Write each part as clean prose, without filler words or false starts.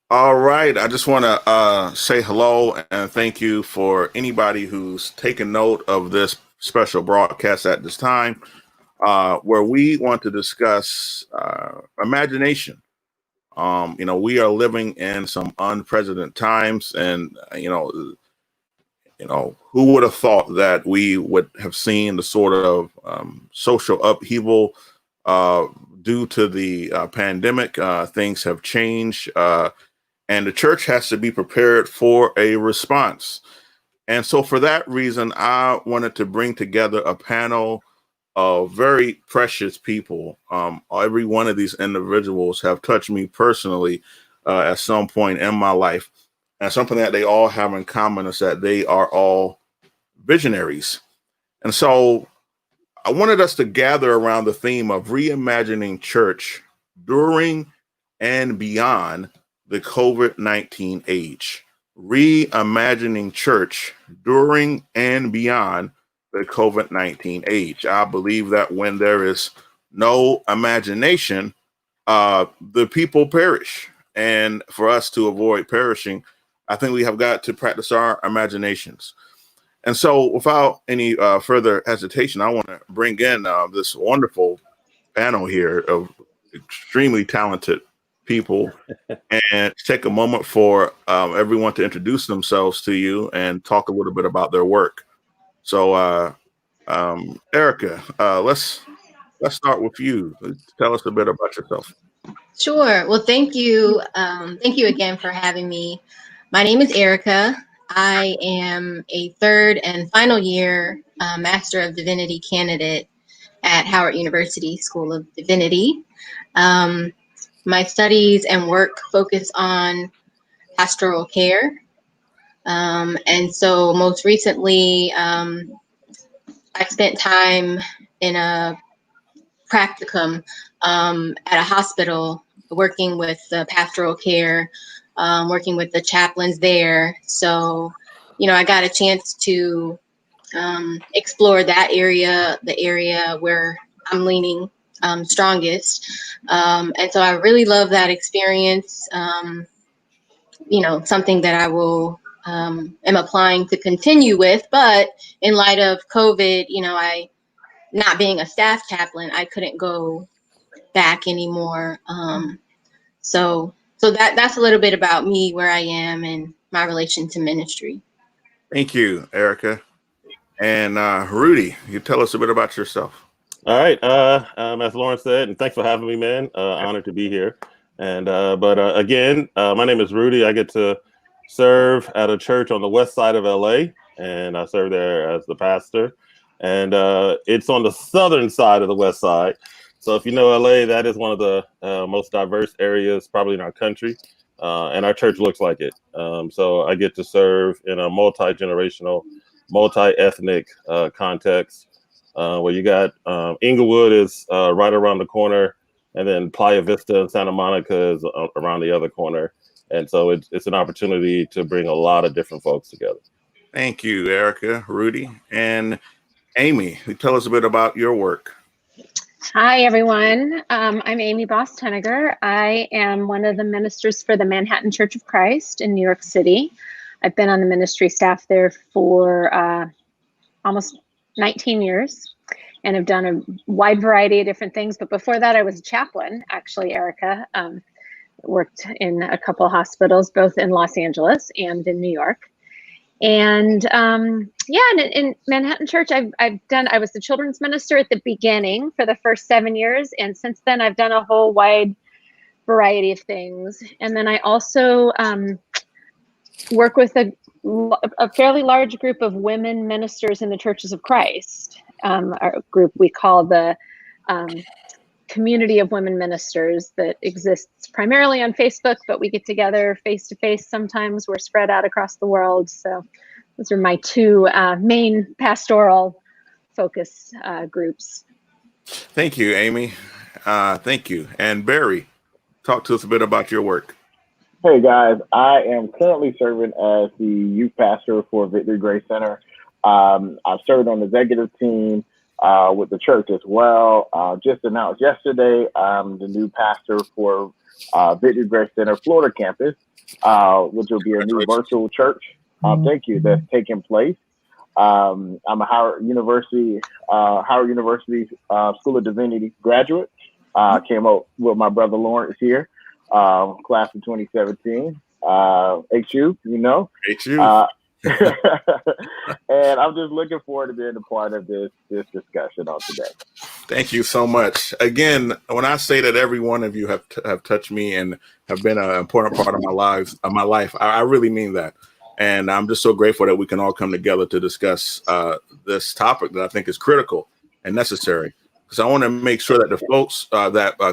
All right. I just want to say hello and thank you for anybody who's taken note of this special broadcast at this time, where we want to discuss imagination. We are living in some unprecedented times, and who would have thought that we would have seen the sort of social upheaval uh, due to the pandemic? Things have changed. And the church has to be prepared for a response. And so, for that reason, I wanted to bring together a panel of very precious people. Every one of these individuals have touched me personally at some point in my life. And something that they all have in common is that they are all visionaries. And so, I wanted us to gather around the theme of reimagining church during and beyond the COVID-19 age. Reimagining church during and beyond the COVID-19 age. I believe that when there is no imagination, the people perish. And for us to avoid perishing, I think we have got to practice our imaginations. And so, without any further hesitation, I want to bring in this wonderful panel here of extremely talented people and take a moment for everyone to introduce themselves to you and talk a little bit about their work. So, Erika, let's start with you. Tell us a bit about yourself. Sure. Well, thank you. Thank you again for having me. My name is Erika. I am a third and final year Master of Divinity candidate at Howard University School of Divinity. Um, my studies and work focus on pastoral care. And so most recently, I spent time in a practicum at a hospital working with pastoral care, working with the chaplains there. So, I got a chance to explore that area, the area where I'm leaning strongest. And so I really love that experience. Something that I will am applying to continue with. But in light of COVID, I not being a staff chaplain, I couldn't go back anymore. So that's a little bit about me, where I am, and my relation to ministry. Thank you, Erika. And Rudy, you tell us a bit about yourself. All right. As Lauren said, and thanks for having me, man. Honored to be here. And but again, my name is Rudy. I get to serve at a church on the west side of LA, and I serve there as the pastor. And it's on the southern side of the west side. So if you know LA, that is one of the most diverse areas probably in our country. And our church looks like it. So I get to serve in a multi-generational, multi-ethnic context. Where you got Inglewood is right around the corner, and then Playa Vista and Santa Monica is around the other corner. And so it's an opportunity to bring a lot of different folks together. Thank you, Erika, Rudy, and Amy. Tell us a bit about your work. Hi, everyone. I'm Amy Bost-Henegar. I am one of the ministers for the Manhattan Church of Christ in New York City. I've been on the ministry staff there for almost 19 years and have done a wide variety of different things. But before that, I was a chaplain, actually, Erika. Worked in a couple hospitals, both in Los Angeles and in New York. And in Manhattan Church, I was the children's minister at the beginning for the first 7 years. And since then, I've done a whole wide variety of things. And then I also work with a fairly large group of women ministers in the Churches of Christ. Our group we call the Community of Women Ministers, that exists primarily on Facebook, but we get together face to face sometimes. We're spread out across the world. So those are my two main pastoral focus groups. Thank you, Amy. Thank you. And Barry, talk to us a bit about your work. Hey guys, I am currently serving as the youth pastor for Victory Grace Center. I've served on the executive team with the church as well. Just announced yesterday, I'm the new pastor for Victory Grace Center Florida campus. which will be a new virtual church. Thank you. That's taking place. I'm a Howard University School of Divinity graduate. Came out with my brother Lawrence here, class of 2017. HU, you know. HU. And I'm just looking forward to being a part of this discussion on today. Thank you so much. Again, when I say that every one of you have touched me and have been an important part of my life, I really mean that. And I'm just so grateful that we can all come together to discuss this topic that I think is critical and necessary. Because I want to make sure that the folks,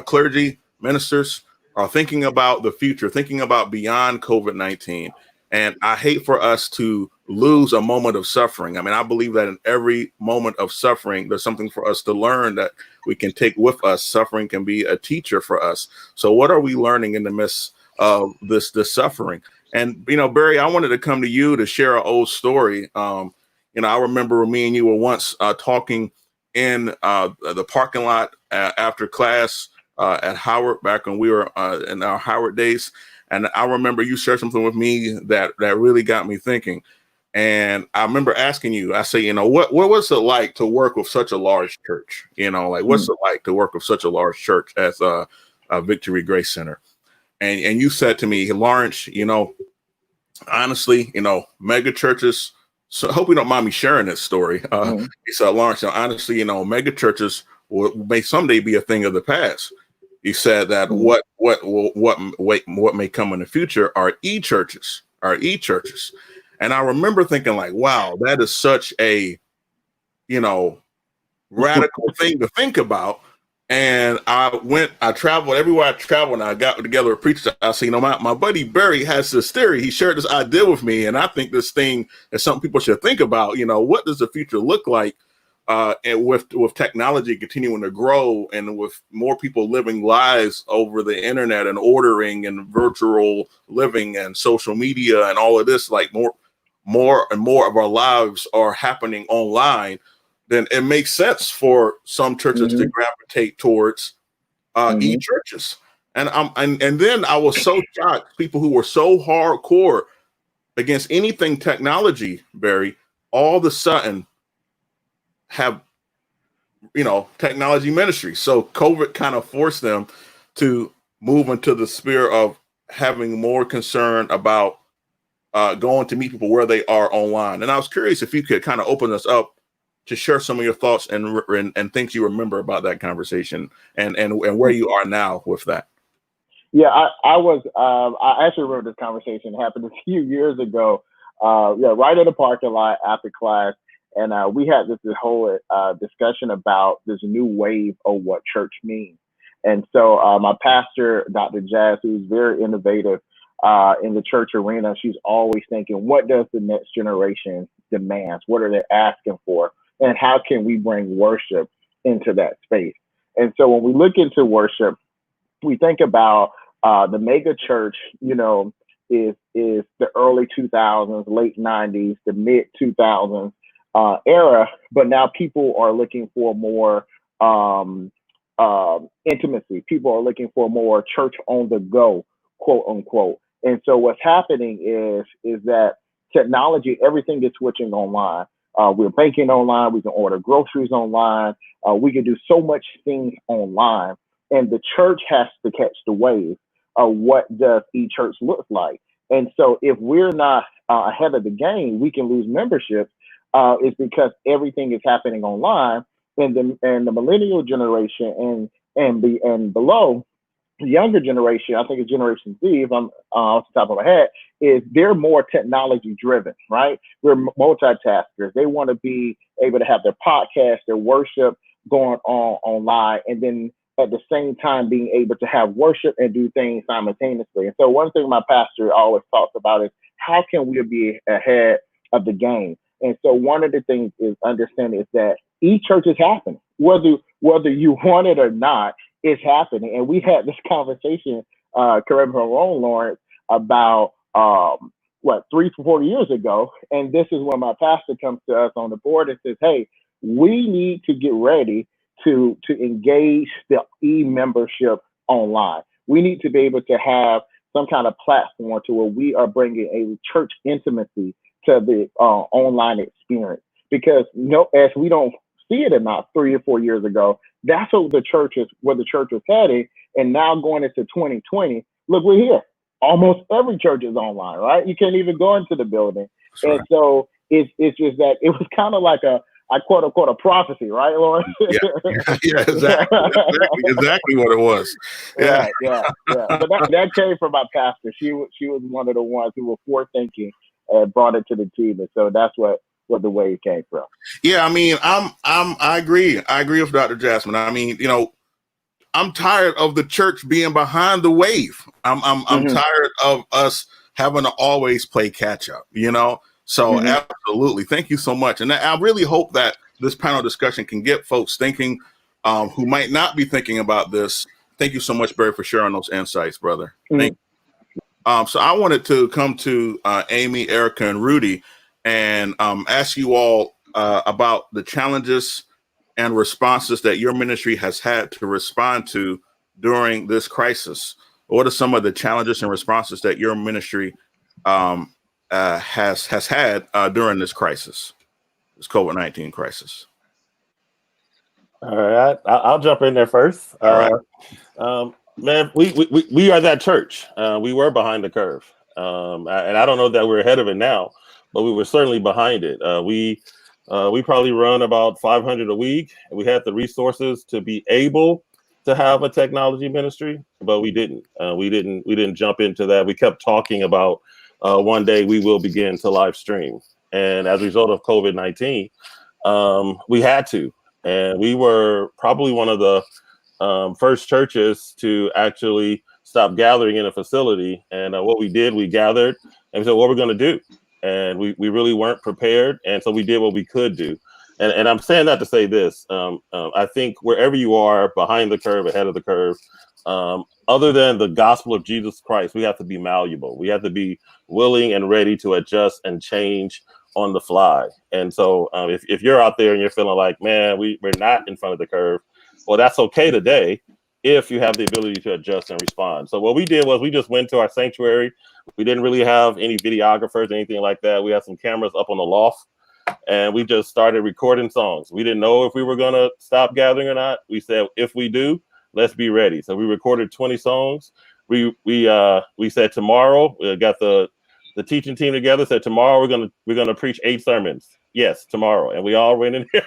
clergy, ministers are thinking about the future, thinking about beyond COVID-19. And I hate for us to lose a moment of suffering. I mean, I believe that in every moment of suffering, there's something for us to learn that we can take with us. Suffering can be a teacher for us. So what are we learning in the midst of this suffering? And, you know, Barry, I wanted to come to you to share an old story. I remember me and you were once talking in the parking lot after class at Howard, back when we were in our Howard days. And I remember you shared something with me that really got me thinking. And I remember asking you, I say, what was it like to work with such a large church? What's it like to work with such a large church as a Victory Grace Center? And you said to me, Lawrence, honestly, mega churches. So I hope you don't mind me sharing this story. He said, Lawrence, honestly, mega churches may someday be a thing of the past. He said that what may come in the future are e-churches, And I remember thinking like, wow, that is such a, radical thing to think about. And I traveled everywhere I traveled, and I got together with preachers. I said, my buddy Barry has this theory. He shared this idea with me, and I think this thing is something people should think about. What does the future look like? And with technology continuing to grow, and with more people living lives over the internet and ordering and virtual living and social media and all of this, like more and more of our lives are happening online, then it makes sense for some churches to gravitate towards e-churches. And then I was so shocked, people who were so hardcore against anything technology, Barry, all of a sudden have technology ministry. So COVID kind of forced them to move into the sphere of having more concern about going to meet people where they are online. And I was curious if you could kind of open us up to share some of your thoughts and things you remember about that conversation and where you are now with that. Yeah, I actually remember this conversation. It happened a few years ago. Right in the parking lot after class. And we had this whole discussion about this new wave of what church means. And so my pastor, Dr. Jazz, who's very innovative in the church arena, she's always thinking, what does the next generation demand? What are they asking for? And how can we bring worship into that space? And so when we look into worship, we think about the mega church, is the early 2000s, late 90s, the mid 2000s. Era, but now people are looking for more intimacy. People are looking for more church on the go, quote unquote. And so what's happening is that technology, everything is switching online. We're banking online. We can order groceries online. We can do so much things online, and the church has to catch the wave of what does e-church look like. And so if we're not ahead of the game, we can lose membership. Is because everything is happening online, and the millennial generation and below, the younger generation, I think it's Generation Z, if I'm off the top of my head, is they're more technology driven, right? We're multitaskers. They want to be able to have their podcast, their worship going on online, and then at the same time being able to have worship and do things simultaneously. And so one thing my pastor always talks about is how can we be ahead of the game? And so one of the things is understanding is that e-church is happening, whether you want it or not, it's happening. And we had this conversation, correct me if I'm wrong, Lawrence, about 3 to 4 years ago. And this is when my pastor comes to us on the board and says, hey, we need to get ready to engage the e-membership online. We need to be able to have some kind of platform to where we are bringing a church intimacy to the online experience. Because as we don't see it or not, 3 or 4 years ago, that's what the church was heading. And now going into 2020, look, we're here. Almost every church is online, right? You can't even go into the building. That's and right. So it's just that it was kind of like I quote unquote a prophecy, right, Lauren? Yeah, exactly what it was. Yeah, yeah. But that came from my pastor. She was one of the ones who were forward-thinking and brought it to the team, and so that's what the way it came from. Yeah, I mean, I agree. I agree with Dr. Jasmine. I mean, I'm tired of the church being behind the wave. I'm tired of us having to always play catch up. So absolutely. Thank you so much. And I really hope that this panel discussion can get folks thinking who might not be thinking about this. Thank you so much, Barry, for sharing those insights, brother. Thank you. So I wanted to come to Amy, Erika, and Rudy and ask you all about the challenges and responses that your ministry has had to respond to during this crisis. What are some of the challenges and responses that your ministry has had during this crisis, this COVID-19 crisis? All right, I'll jump in there first. All right. Man, we are that church. We were behind the curve, and I don't know that we're ahead of it now, but we were certainly behind it. We probably run about 500 a week, and we had the resources to be able to have a technology ministry, but we didn't. We didn't jump into that. We kept talking about one day we will begin to live stream, and as a result of COVID-19, we had to, and we were probably one of the first churches to actually stop gathering in a facility. And what we did, we gathered and we said, what we're going to do. And we really weren't prepared. And so we did what we could do. And I'm saying that to say this. I think wherever you are, behind the curve, ahead of the curve, other than the gospel of Jesus Christ, we have to be malleable. We have to be willing and ready to adjust and change on the fly. And so if you're out there and you're feeling like, man, we're not in front of the curve, well, that's okay today if you have the ability to adjust and respond. So what we did was we just went to our sanctuary. We didn't really have any videographers or anything like that. We had some cameras up on the loft, and we just started recording songs. We didn't know if we were going to stop gathering or not. We said, if we do, let's be ready. So we recorded 20 songs. We said tomorrow, we got the teaching team together, said tomorrow we're gonna preach 8 sermons. Yes, tomorrow. And we all went in here.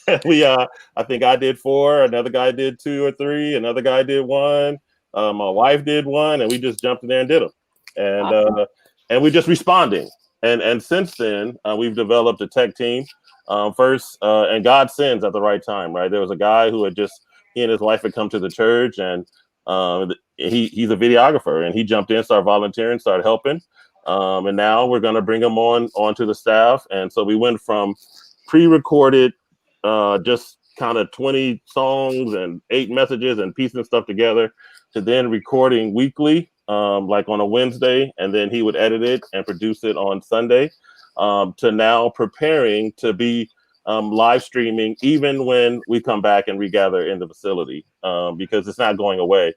I think I did 4, another guy did 2 or 3, another guy did 1, my wife did 1, and we just jumped in there and did them. And we're just responding. And since then, we've developed a tech team. And God sends at the right time, right? There was a guy who he and his wife had come to the church, and he's a videographer, and he jumped in, started volunteering, started helping. And now we're going to bring him onto the staff. And so we went from pre-recorded, just kind of 20 songs and 8 messages and piecing stuff together, to then recording weekly, like on a Wednesday, and then he would edit it and produce it on Sunday, to now preparing to be live streaming even when we come back and regather in the facility, because it's not going away.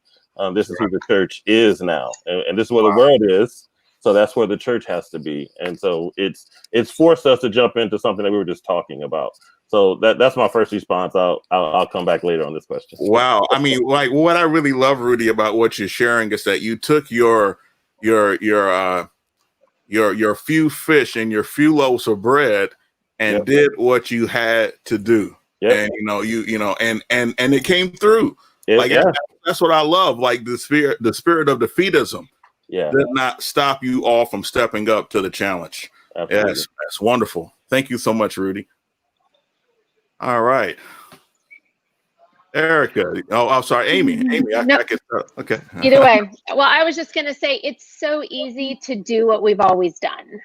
This is who the church is now, and this is where the world is. So that's where the church has to be. And so it's forced us to jump into something that we were just talking about. So that's my first response. I'll come back later on this question. Wow. I mean, like, what I really love, Rudy, about what you're sharing is that you took your few fish and your few loaves of bread and did what you had to do. And and it came through. That's what I love. Like the spirit of defeatism did not stop you all from stepping up to the challenge. Absolutely. Yes, that's wonderful. Thank you so much, Rudy. All right. Erika. Oh, I'm sorry, Amy. Okay. Either way. Well, I was just going to say, it's so easy to do what we've always done.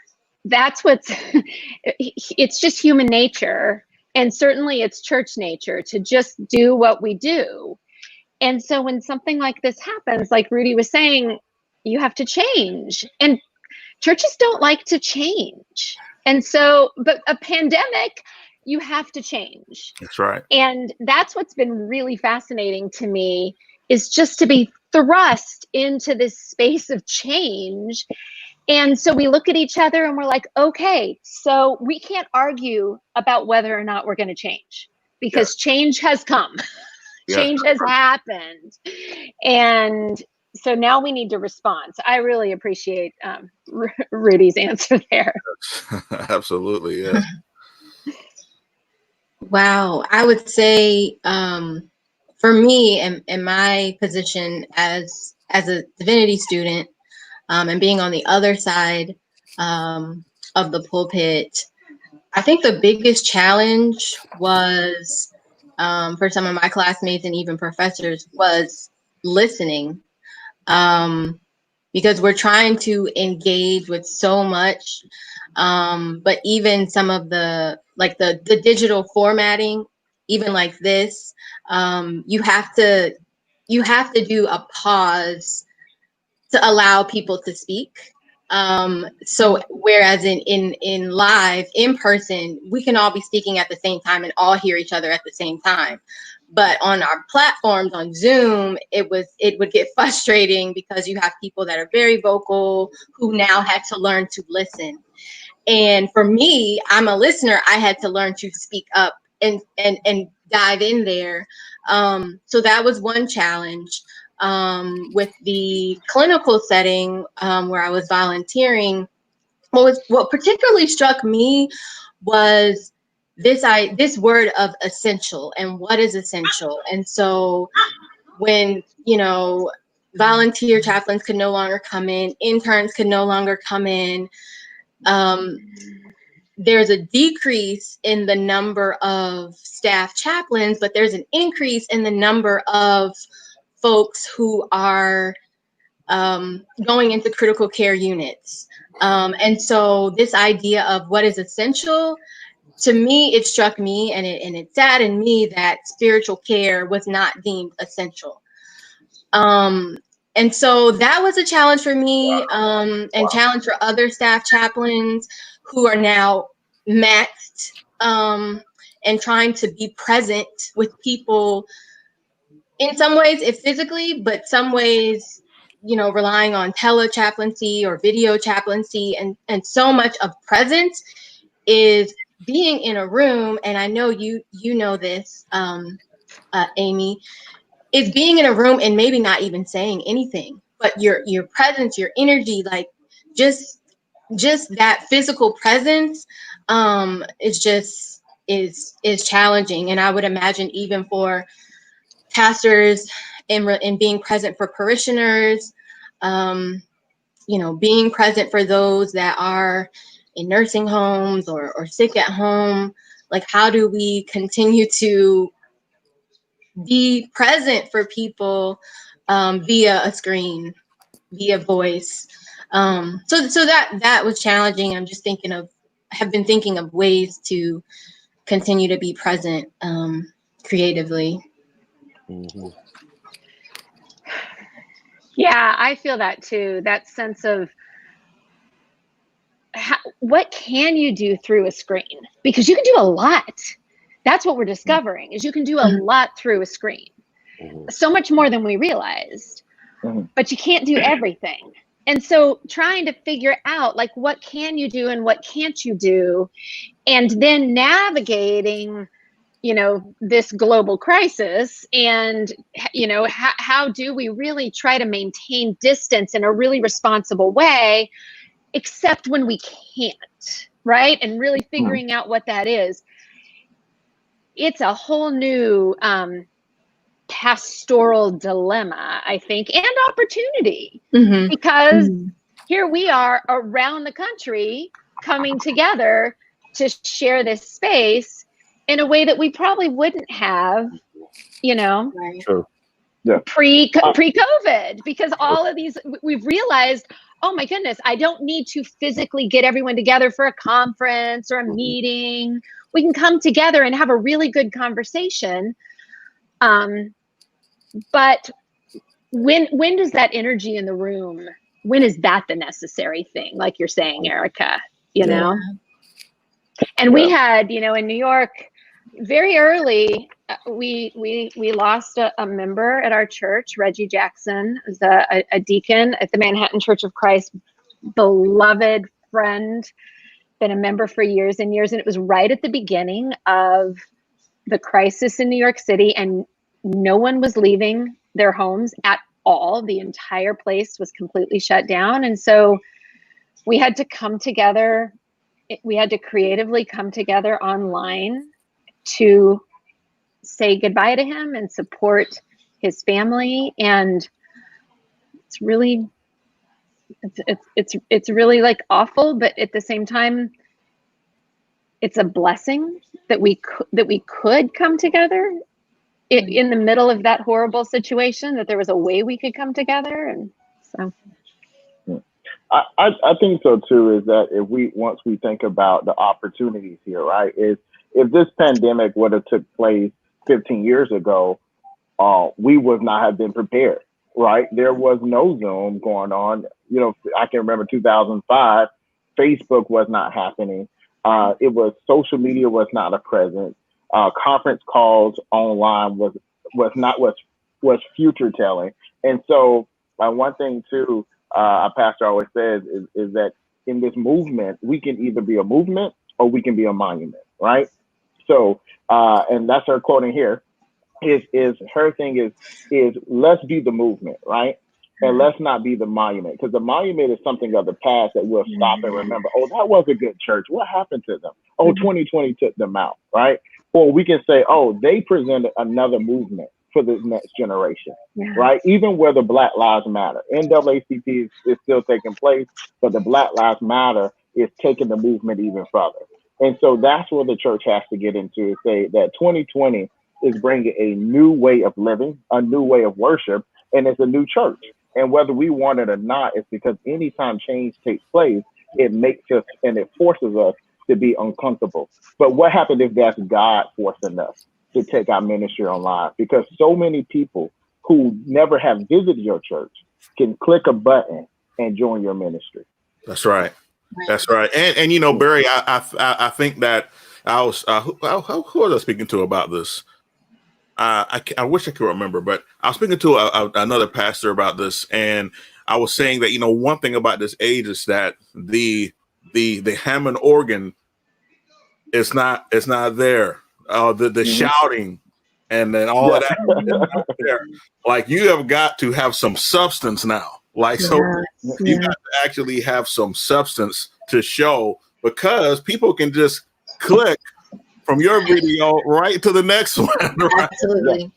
That's it's just human nature. And certainly it's church nature to just do what we do. And so when something like this happens, like Rudy was saying, you have to change. And churches don't like to change. And so, but a pandemic, you have to change. That's right. And that's what's been really fascinating to me is just to be thrust into this space of change. And so we look at each other and we're like, okay, so we can't argue about whether or not we're going to change, because change has come. Change has happened. And so now we need to respond. So I really appreciate Rudy's answer there. Absolutely, yeah. Wow, I would say for me in my position as a divinity student, and being on the other side of the pulpit, I think the biggest challenge was for some of my classmates and even professors was listening, because we're trying to engage with so much, but even some of the the digital formatting, even like this, you have to do a pause to allow people to speak. So whereas in live, in person, we can all be speaking at the same time and all hear each other at the same time. But on our platforms on Zoom, it would get frustrating because you have people that are very vocal who now had to learn to listen. And for me, I'm a listener. I had to learn to speak up and dive in there. So that was one challenge. With the clinical setting where I was volunteering, what particularly struck me was this word of essential and what is essential. And so when volunteer chaplains could no longer come in, interns could no longer come in, there's a decrease in the number of staff chaplains, but there's an increase in the number of folks who are going into critical care units. And so this idea of what is essential, to me, it struck me and it saddened me that spiritual care was not deemed essential. And so that was a challenge for me, and challenge for other staff chaplains who are now maxed, and trying to be present with people in some ways, if physically, but some ways, relying on telechaplaincy or video chaplaincy, and so much of presence is being in a room. And I know you know this, Amy, is being in a room and maybe not even saying anything, but your presence, your energy, like just that physical presence, is challenging. And I would imagine even for pastors in being present for parishioners, being present for those that are in nursing homes or sick at home. Like, how do we continue to be present for people via a screen, via voice? So that was challenging. Have been thinking of ways to continue to be present creatively. Mm-hmm. Yeah, I feel that too. That sense of what can you do through a screen? Because you can do a lot. That's what we're discovering, is you can do a lot through a screen. Mm-hmm. So much more than we realized. Mm-hmm. But you can't do everything. And so trying to figure out, like, what can you do and what can't you do? And then navigating this global crisis, and how do we really try to maintain distance in a really responsible way, except when we can't, right? And really figuring out what that is. It's a whole new pastoral dilemma, I think, and opportunity, because here we are around the country coming together to share this space in a way that we probably wouldn't have, Right. True. Yeah. pre-COVID, because all of these, we've realized, oh my goodness, I don't need to physically get everyone together for a conference or a meeting. We can come together and have a really good conversation. But when does that energy in the room, when is that the necessary thing? Like you're saying, Erika, you know? And we had, in New York, very early, we lost a member at our church. Reggie Jackson is a deacon at the Manhattan Church of Christ, beloved friend, been a member for years and years. And it was right at the beginning of the crisis in New York City, and no one was leaving their homes at all. The entire place was completely shut down. And so we had to come together. We had to creatively come together online to say goodbye to him and support his family. And it's really, it's really like awful, but at the same time, it's a blessing that we could come together in the middle of that horrible situation, that there was a way we could come together. And so I think so too, is that once we think about the opportunities here, right, is if this pandemic would have took place 15 years ago, we would not have been prepared, right? There was no Zoom going on. You know, I can remember 2005, Facebook was not happening. It was social media was not a presence. Conference calls online was future telling. And so one thing too, our pastor always says is that in this movement, we can either be a movement or we can be a monument, right? So, and that's her quoting here, is her thing is let's be the movement, right? And let's not be the monument, because the monument is something of the past that we'll stop and remember. Oh, that was a good church. What happened to them? Oh, 2020 took them out, right? Or we can say, oh, they presented another movement for the next generation, right? Even where the Black Lives Matter, NAACP is still taking place, but the Black Lives Matter is taking the movement even further. And so that's where the church has to get into, is say that 2020 is bringing a new way of living, a new way of worship, and it's a new church. And whether we want it or not, it's because anytime change takes place, it makes us and it forces us to be uncomfortable. But what happens if that's God forcing us to take our ministry online? Because so many people who never have visited your church can click a button and join your ministry. That's right. That's right. And you know, Barry, I think that I was who was I speaking to about this? I wish I could remember, but I was speaking to another pastor about this, and I was saying that, you know, one thing about this age is that the Hammond organ is not there. The shouting and then all of that is not there. Like, you have got to have some substance now. Like, so you got to actually have some substance to show, because people can just click from your video right to the next one. Right? Absolutely.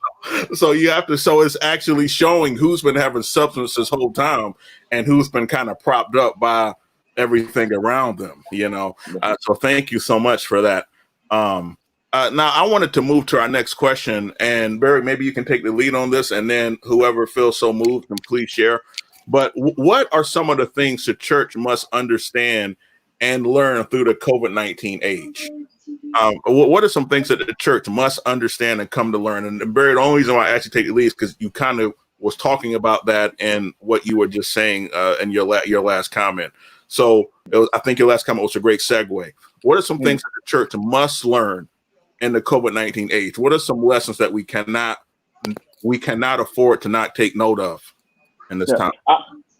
So you have to, so it's actually showing who's been having substance this whole time and who's been kind of propped up by everything around them, you know? So thank you so much for that. Now I wanted to move to our next question, and Barry, maybe you can take the lead on this, and then whoever feels so moved can please share. But what are some of the things the church must understand and learn through the COVID-19 age? What are some things that the church must understand and come to learn? And Barry, the only reason why I actually take the lead is because you kind of was talking about that and what you were just saying in your last comment. So I think your last comment was a great segue. What are some things that the church must learn in the COVID-19 age? What are some lessons that we cannot afford to not take note of in this time?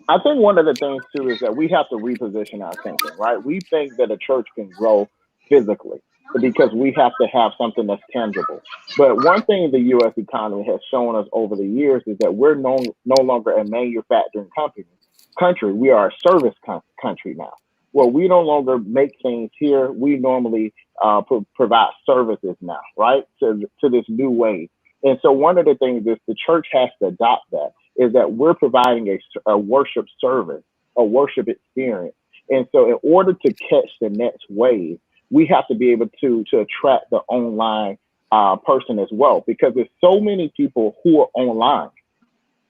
I think one of the things too is that we have to reposition our thinking, right? We think that a church can grow physically because we have to have something that's tangible. But one thing the U.S. economy has shown us over the years is that we're no longer a manufacturing country. We are a service country now. Well, we no longer make things here. We normally provide services now, right, to this new way. And so one of the things is the church has to adopt that, is that we're providing a worship service, a worship experience. And so in order to catch the next wave, we have to be able to attract the online person as well, because there's so many people who are online,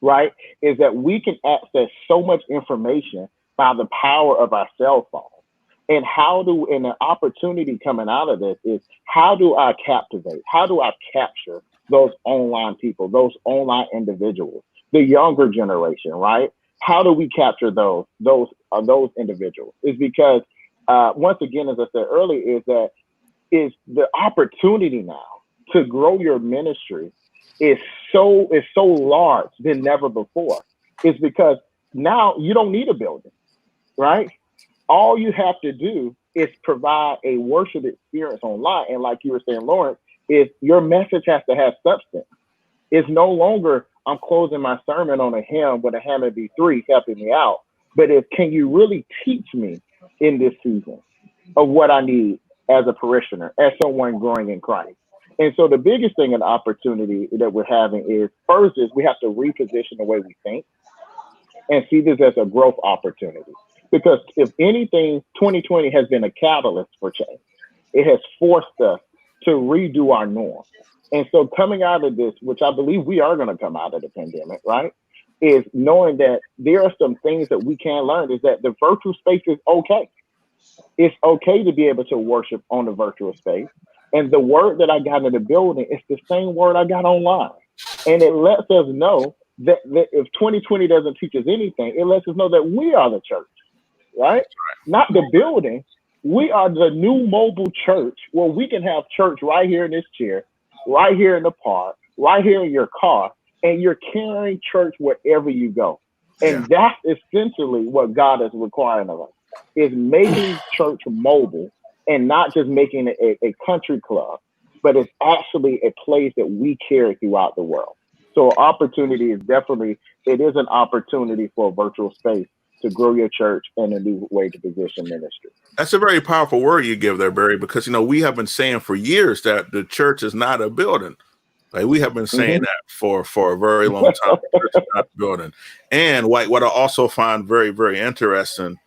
right? Is that we can access so much information by the power of our cell phone. And and the opportunity coming out of this is, how do I captivate? How do I capture those online people, those online individuals, the younger generation, right? How do we capture those individuals? Is because once again, as I said earlier, is the opportunity now to grow your ministry is so large than never before. It's because now you don't need a building, right? All you have to do is provide a worship experience online. And like you were saying, Lawrence, is your message has to have substance. It's no longer I'm closing my sermon on a hymn with a Hammond B3 helping me out, but it's can you really teach me in this season of what I need as a parishioner, as someone growing in Christ? And so the biggest thing and opportunity that we're having is first is we have to reposition the way we think and see this as a growth opportunity. Because if anything, 2020 has been a catalyst for change. It has forced us to redo our norm. And so coming out of this, which I believe we are going to come out of the pandemic, right, is knowing that there are some things that we can learn is that the virtual space is okay. It's okay to be able to worship on the virtual space. And the word that I got in the building is the same word I got online. And it lets us know that if 2020 doesn't teach us anything, it lets us know that we are the church, right? Not the building. We are the new mobile church where we can have church right here in this chair, right here in the park, right here in your car, and you're carrying church wherever you go. And that's essentially what God is requiring of us, is making church mobile and not just making it a country club, but it's actually a place that we carry throughout the world. So opportunity is definitely, it is an opportunity for a virtual space to grow your church and a new way to position ministry. That's a very powerful word you give there, Barry, because, you know, we have been saying for years that the church is not a building. Like we have been saying that for a very long time. The church is not a building. And what I also find very, very interesting,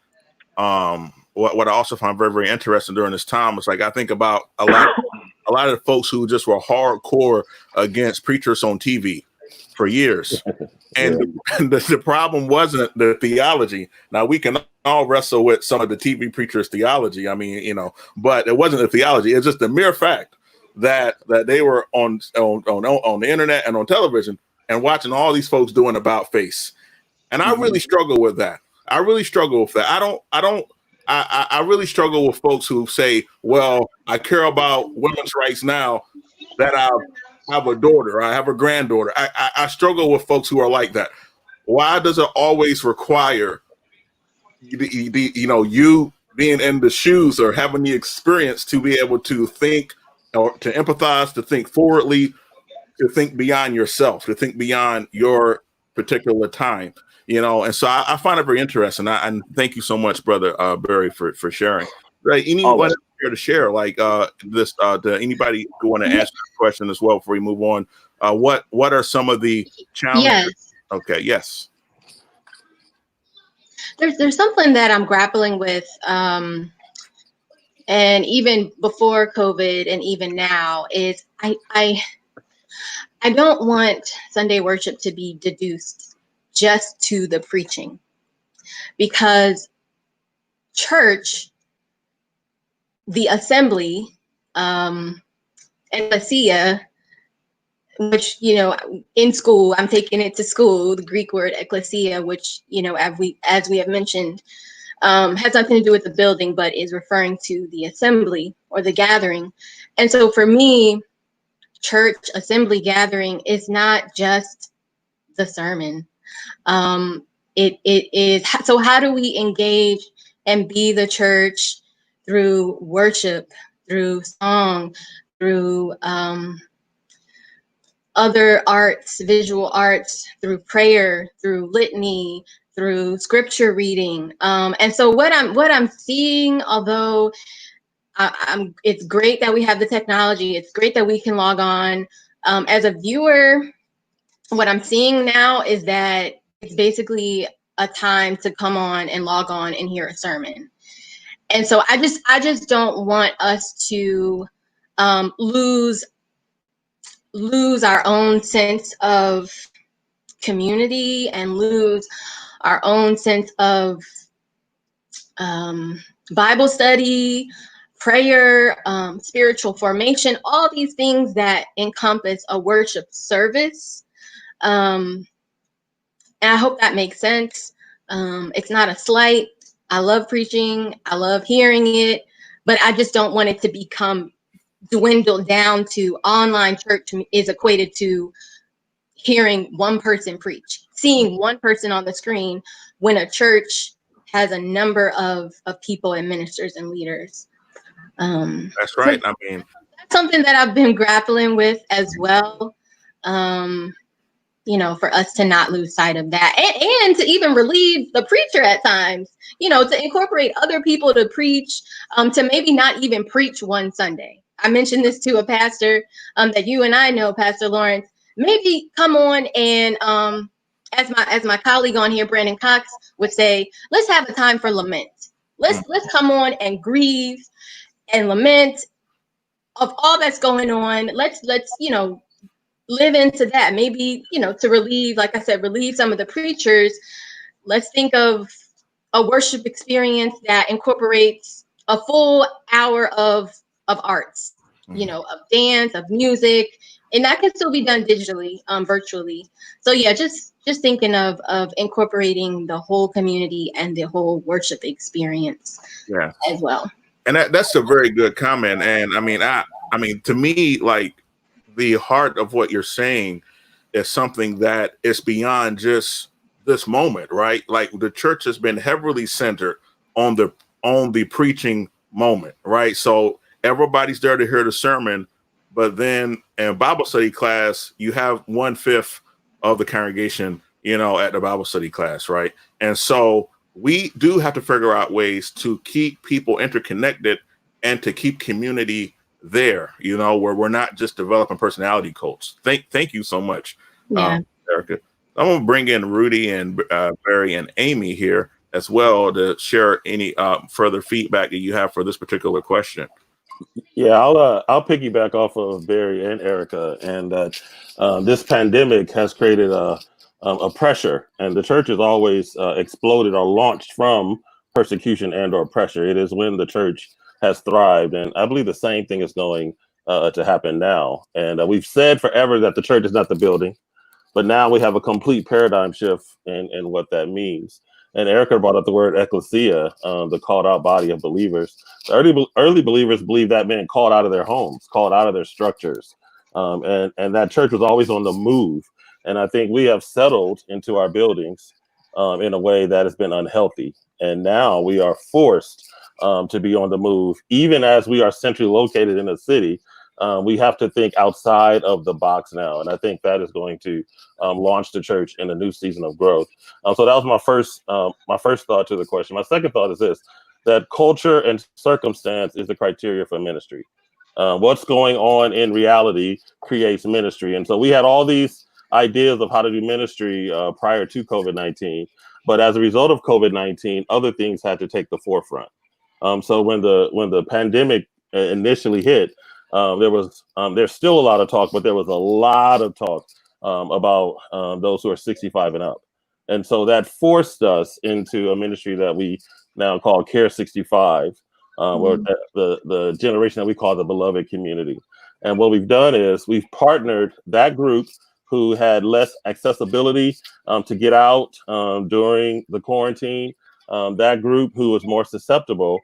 what I also find very, very interesting during this time is like, I think about a lot of the folks who just were hardcore against preachers on TV for years. And the problem wasn't the theology. Now we can all wrestle with some of the TV preachers' theology. I mean, you know, but it wasn't the theology. It's just the mere fact that they were on the internet and on television and watching all these folks doing about face. And I really struggle with that. I really struggle with that. I really struggle with folks who say, well, I care about women's rights now that I have a daughter, I have a granddaughter. I struggle with folks who are like that. Why does it always require you being in the shoes or having the experience to be able to think or to empathize, to think forwardly, to think beyond yourself, to think beyond your particular time, you know? And so I find it very interesting. And thank you so much, brother Barry, for sharing. Right? Anyone here to share like this? To anybody who want to answer the question as well before we move on? What are some of the challenges? Yes. Okay. Yes. There's something that I'm grappling with, and even before COVID, and even now, is I don't want Sunday worship to be deduced just to the preaching, because church, the assembly, ecclesia, which, you know, in school, I'm taking it to school, the Greek word ecclesia, which, you know, as we have mentioned, has nothing to do with the building, but is referring to the assembly or the gathering. And so for me, church assembly gathering is not just the sermon. It is, so how do we engage and be the church through worship, through song, through other arts, visual arts, through prayer, through litany, through scripture reading. And so what I'm seeing, although it's great that we have the technology, it's great that we can log on. As a viewer, what I'm seeing now is that it's basically a time to come on and log on and hear a sermon. And so I just don't want us to lose our own sense of community and lose our own sense of Bible study, prayer, spiritual formation, all these things that encompass a worship service. And I hope that makes sense. It's not a slight. I love preaching. I love hearing it, but I just don't want it to become dwindled down to online church is equated to hearing one person preach, seeing one person on the screen, when a church has a number of people and ministers and leaders. That's right. I mean, that's something that I've been grappling with as well. You know, for us to not lose sight of that, and to even relieve the preacher at times, you know, to incorporate other people to preach, to maybe not even preach one Sunday. I mentioned this to a pastor that you and I know, Pastor Lawrence. Maybe come on and as my colleague on here, Brandon Cox, would say, let's have a time for lament. Let's come on and grieve and lament of all that's going on. Let's you know, live into that. Maybe, you know, to relieve, like I said, relieve some of the preachers. Let's think of a worship experience that incorporates a full hour of arts, you know, of dance, of music, and that can still be done digitally, virtually. So yeah, just thinking of incorporating the whole community and the whole worship experience, yeah, as well. and that's a very good comment. And I mean, to me, like, the heart of what you're saying is something that is beyond just this moment, right? Like, the church has been heavily centered on the preaching moment, right? So everybody's there to hear the sermon, but then in Bible study class, you have 1/5 of the congregation, you know, at the Bible study class, right? And so we do have to figure out ways to keep people interconnected and to keep community there, you know, where we're not just developing personality cults. Thank you so much, Yeah. Erika. I'm going to bring in Rudy and Barry and Amy here as well to share any further feedback that you have for this particular question. Yeah, I'll piggyback off of Barry and Erika, and that this pandemic has created a pressure, and the church has always exploded or launched from persecution and or pressure. It is when the church has thrived, and I believe the same thing is going to happen now. And we've said forever that the church is not the building, but now we have a complete paradigm shift in what that means. And Erika brought up the word ecclesia, the called out body of believers. The early believers believed that meant called out of their homes, called out of their structures. And that church was always on the move. And I think we have settled into our buildings in a way that has been unhealthy. And now we are forced to be on the move, even as we are centrally located in a city. We have to think outside of the box now, and I think that is going to launch the church in a new season of growth. So that was my first thought to the question. My second thought is this: that culture and circumstance is the criteria for ministry. What's going on in reality creates ministry, and so we had all these ideas of how to do ministry prior to COVID-19, but as a result of COVID-19, other things had to take the forefront. So when the pandemic initially hit, there's still a lot of talk, but there was a lot of talk about those who are 65 and up. And so that forced us into a ministry that we now call Care 65, or the generation that we call the beloved community. And what we've done is we've partnered that group who had less accessibility to get out during the quarantine, that group who was more susceptible,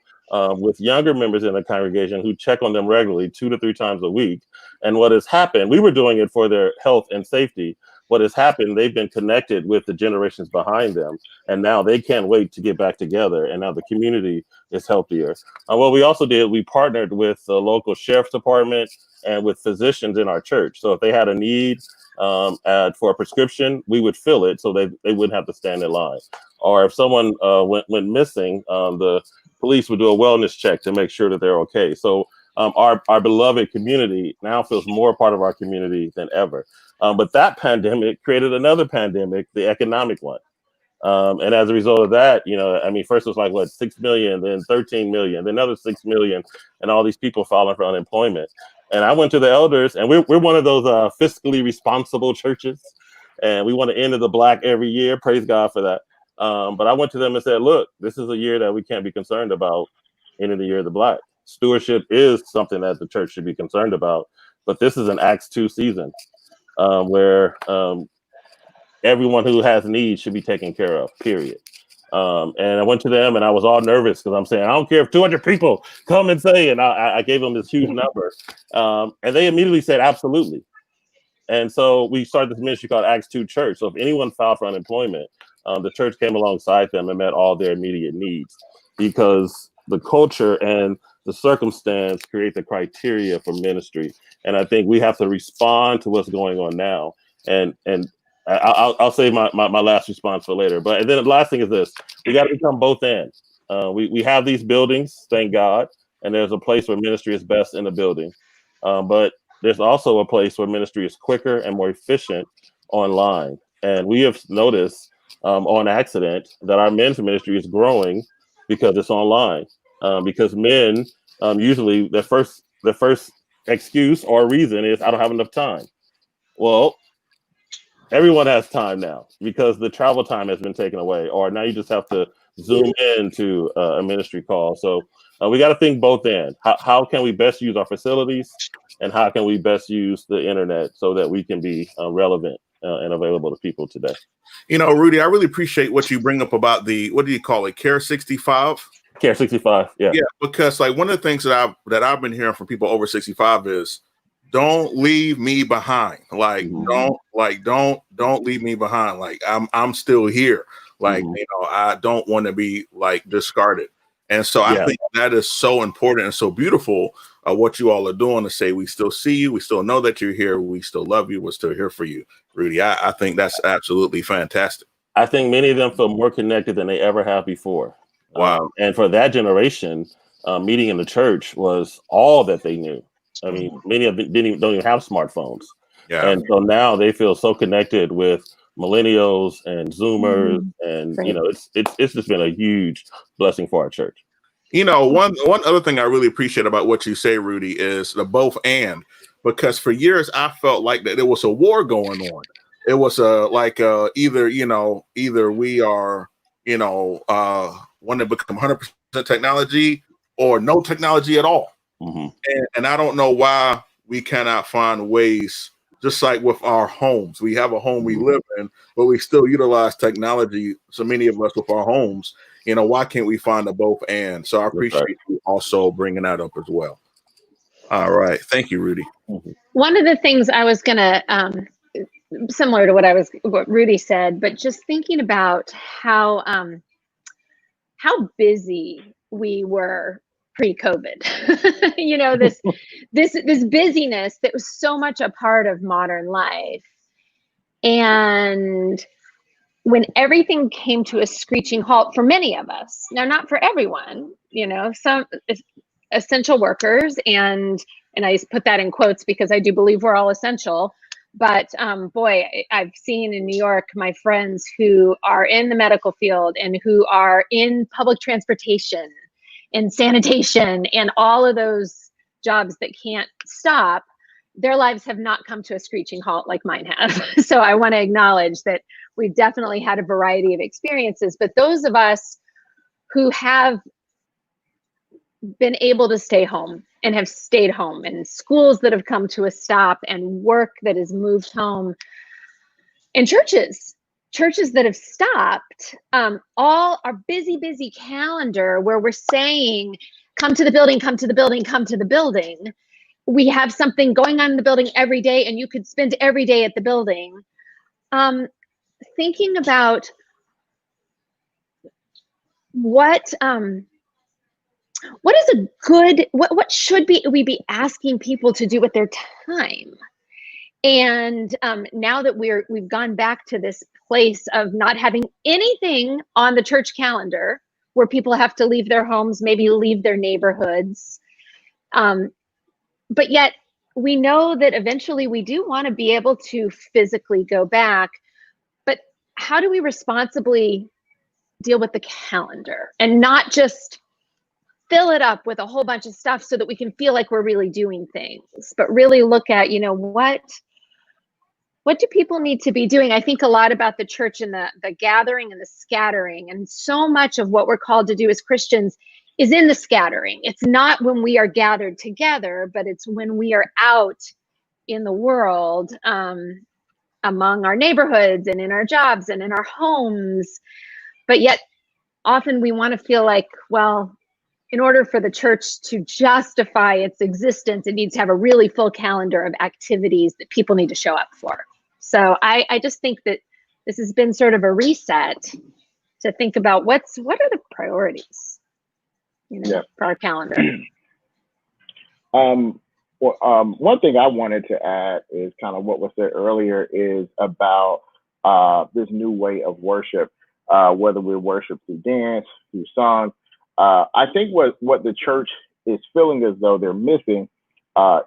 with younger members in the congregation who check on them regularly 2 to 3 times a week. And what has happened, we were doing it for their health and safety. What has happened, they've been connected with the generations behind them, and now they can't wait to get back together, and now the community is healthier. What we also did, we partnered with the local sheriff's department and with physicians in our church. So if they had a need for a prescription, we would fill it so they wouldn't have to stand in line. Or if someone went missing, the police would do a wellness check to make sure that they're okay. So our beloved community now feels more a part of our community than ever. But that pandemic created another pandemic, the economic one. And as a result of that, you know, I mean, first it was like, what, 6 million, then 13 million, then another 6 million, and all these people filing for unemployment. And I went to the elders, and we're one of those fiscally responsible churches, and we want to end of the black every year. Praise God for that. But I went to them and said, look, this is a year that we can't be concerned about ending the year of the black. Stewardship is something that the church should be concerned about, but this is an Acts 2 season where everyone who has needs should be taken care of, period. And I went to them and I was all nervous because I'm saying, I don't care if 200 people come and say, and I gave them this huge number. And they immediately said, absolutely. And so we started this ministry called Acts 2 Church. So if anyone filed for unemployment, the church came alongside them and met all their immediate needs, because the culture and the circumstance create the criteria for ministry. And I think we have to respond to what's going on now. And I'll save my last response for later. But and then the last thing is this: we got to become both and. We have these buildings, thank God, and there's a place where ministry is best in the building. But there's also a place where ministry is quicker and more efficient online. And we have noticed on accident that our men's ministry is growing because it's online. Because men usually their first excuse or reason is, I don't have enough time. Well, everyone has time now because the travel time has been taken away, or now you just have to zoom into a ministry call. So we got to think both ends. How can we best use our facilities, and how can we best use the internet so that we can be relevant and available to people today? You know, Rudy, I really appreciate what you bring up about the, what do you call it, Care 65? Care 65, yeah. Yeah, because like one of the things that I've been hearing from people over 65 is, don't leave me behind. Like, don't leave me behind. Like, I'm still here. Like, you know, I don't want to be like discarded. And so I think that is so important and so beautiful, what you all are doing, to say, we still see you, we still know that you're here, we still love you, we're still here for you. Rudy, I think that's absolutely fantastic. I think many of them feel more connected than they ever have before. Wow. And for that generation, meeting in the church was all that they knew. I mean, many of them don't even have smartphones. Yeah. And so now they feel so connected with millennials and Zoomers, and you know, it's just been a huge blessing for our church. You know, one other thing I really appreciate about what you say, Rudy, is the both and, because for years I felt like that there was a war going on. It was either we are, want to become 100% technology or no technology at all. And I don't know why we cannot find ways, just like with our homes. We have a home we live in, but we still utilize technology, so many of us, with our homes. You know, why can't we find a both and? So I appreciate you also bringing that up as well. All right. Thank you, Rudy. One of the things I was going to, similar to what Rudy said, but just thinking about how busy we were pre-COVID. You know, this busyness that was so much a part of modern life. And when everything came to a screeching halt for many of us, now not for everyone, you know, some essential workers, and I put that in quotes because I do believe we're all essential. But boy, I've seen in New York my friends who are in the medical field and who are in public transportation and sanitation and all of those jobs that can't stop. Their lives have not come to a screeching halt like mine have. So I want to acknowledge that we've definitely had a variety of experiences, but those of us who have been able to stay home and have stayed home, and schools that have come to a stop, and work that has moved home, and churches that have stopped, all our busy calendar where we're saying, come to the building, come to the building, come to the building. We have something going on in the building every day, and you could spend every day at the building. Thinking about what is a good, what should we be asking people to do with their time? And now that we've gone back to this place of not having anything on the church calendar, where people have to leave their homes, maybe leave their neighborhoods, but yet we know that eventually we do want to be able to physically go back. But how do we responsibly deal with the calendar and not just fill it up with a whole bunch of stuff so that we can feel like we're really doing things, but really look at, you know, what do people need to be doing? I think a lot about the church and the gathering and the scattering, and so much of what we're called to do as Christians is in the scattering. It's not when we are gathered together, but it's when we are out in the world, among our neighborhoods and in our jobs and in our homes. But yet often we want to feel like, well, in order for the church to justify its existence, it needs to have a really full calendar of activities that people need to show up for. So I just think that this has been sort of a reset to think about what are the priorities, for our calendar. One thing I wanted to add is kind of what was said earlier is about this new way of worship, whether we worship through dance, through song. I think what the church is feeling as though they're missing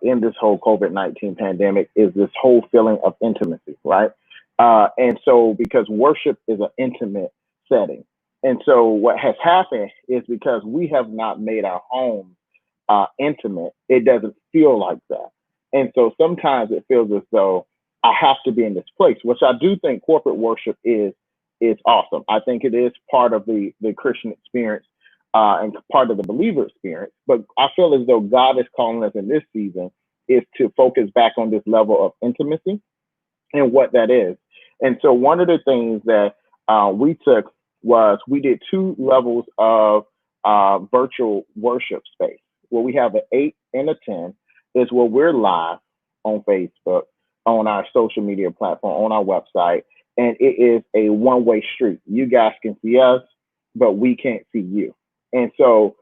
in this whole COVID-19 pandemic is this whole feeling of intimacy, right? And so because worship is an intimate setting. And so what has happened is because we have not made our homes intimate, it doesn't feel like that. And so sometimes it feels as though I have to be in this place, which I do think corporate worship is awesome. I think it is part of the Christian experience and part of the believer experience. But I feel as though God is calling us in this season is to focus back on this level of intimacy and what that is. And so one of the things that we took was we did 2 levels of virtual worship space. Where we have an 8 and a 10 is where we're live on Facebook, on our social media platform, on our website, and it is a one-way street. You guys can see us, but we can't see you. And so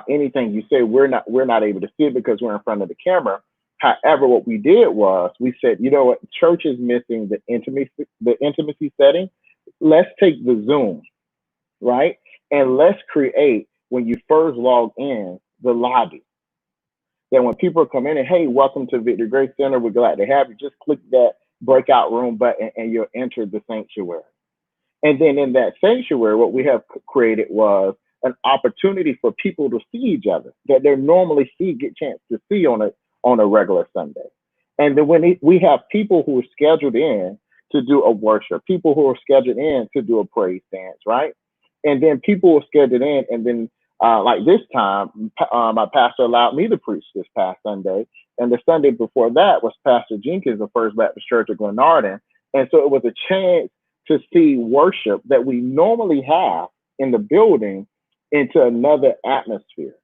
anything you say, we're not able to see it because we're in front of the camera. However, what we did was we said, you know what, church is missing the intimacy setting. Let's take the Zoom, right? And let's create, when you first log in, the lobby. Then when people come in and, hey, welcome to Victory Grace Center, we're glad to have you. Just click that breakout room button and you'll enter the sanctuary. And then in that sanctuary, what we have created was an opportunity for people to see each other that they normally get chance to see on a regular Sunday. And then when we have people who are scheduled in to do a worship, people who are scheduled in to do a praise dance, right? And then people were scheduled in, and then like this time, my pastor allowed me to preach this past Sunday. And the Sunday before that was Pastor Jenkins of First Baptist Church of Glenarden. And so it was a chance to see worship that we normally have in the building into another atmosphere.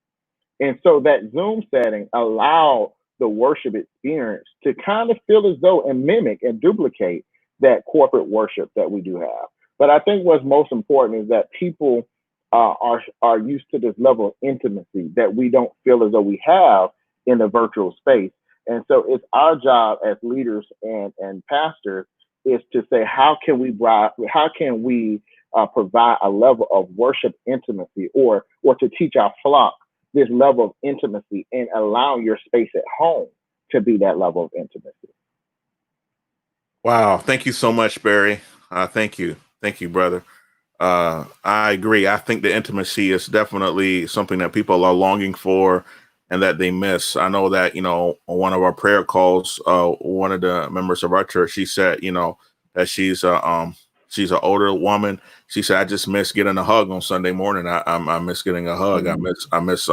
And so that Zoom setting allowed the worship experience to kind of feel as though and mimic and duplicate that corporate worship that we do have. But I think what's most important is that people are used to this level of intimacy that we don't feel as though we have in the virtual space. And so it's our job as leaders and pastors is to say, how can we provide a level of worship intimacy or to teach our flock this level of intimacy and allow your space at home to be that level of intimacy. Wow. Thank you so much, Barry. Thank you. Thank you, brother. I agree. I think the intimacy is definitely something that people are longing for and that they miss. I know that, on one of our prayer calls, one of the members of our church, she said, that she's an older woman. She said, I just miss getting a hug on Sunday morning. I miss getting a hug. I miss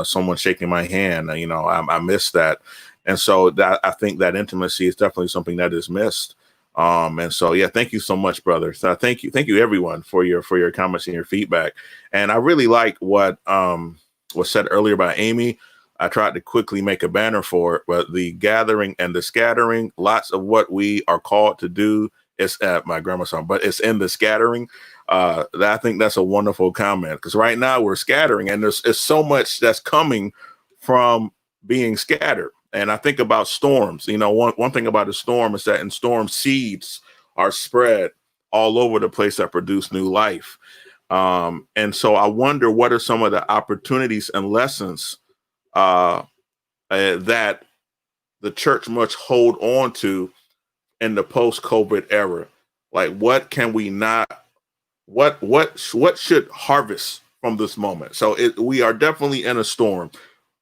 someone shaking my hand. I miss that. And so that I think that intimacy is definitely something that is missed. And so, yeah, thank you so much, brother. So thank you, everyone, for your comments and your feedback. And I really like what was said earlier by Amy. I tried to quickly make a banner for it, but the gathering and the scattering, lots of what we are called to do is at my grandma's home, but it's in the scattering. I think that's a wonderful comment because right now we're scattering and there's so much that's coming from being scattered. And I think about storms. One thing about a storm is that in storms, seeds are spread all over the place that produce new life. And so I wonder what are some of the opportunities and lessons that the church must hold on to in the post-COVID era. Like, what can we not? What should harvest from this moment? So we are definitely in a storm,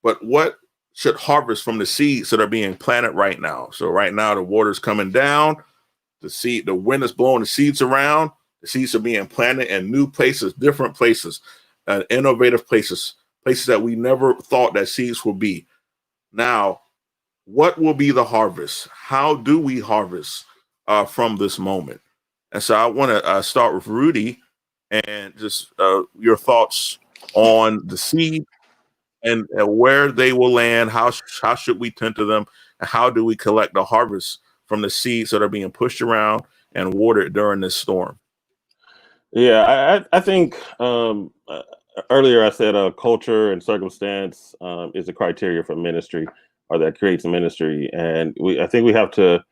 but what should harvest from the seeds that are being planted right now? So right now the water's coming down, the wind is blowing the seeds around. The seeds are being planted in new places, different places, innovative places that we never thought that seeds would be. Now, what will be the harvest? How do we harvest from this moment? And so I want to start with Rudy. and just your thoughts on the seed and where they will land. How should we tend to them? And how do we collect the harvest from the seeds that are being pushed around and watered during this storm? Yeah, I think earlier I said culture and circumstance is a criteria for ministry, or that creates a ministry. And I think we have to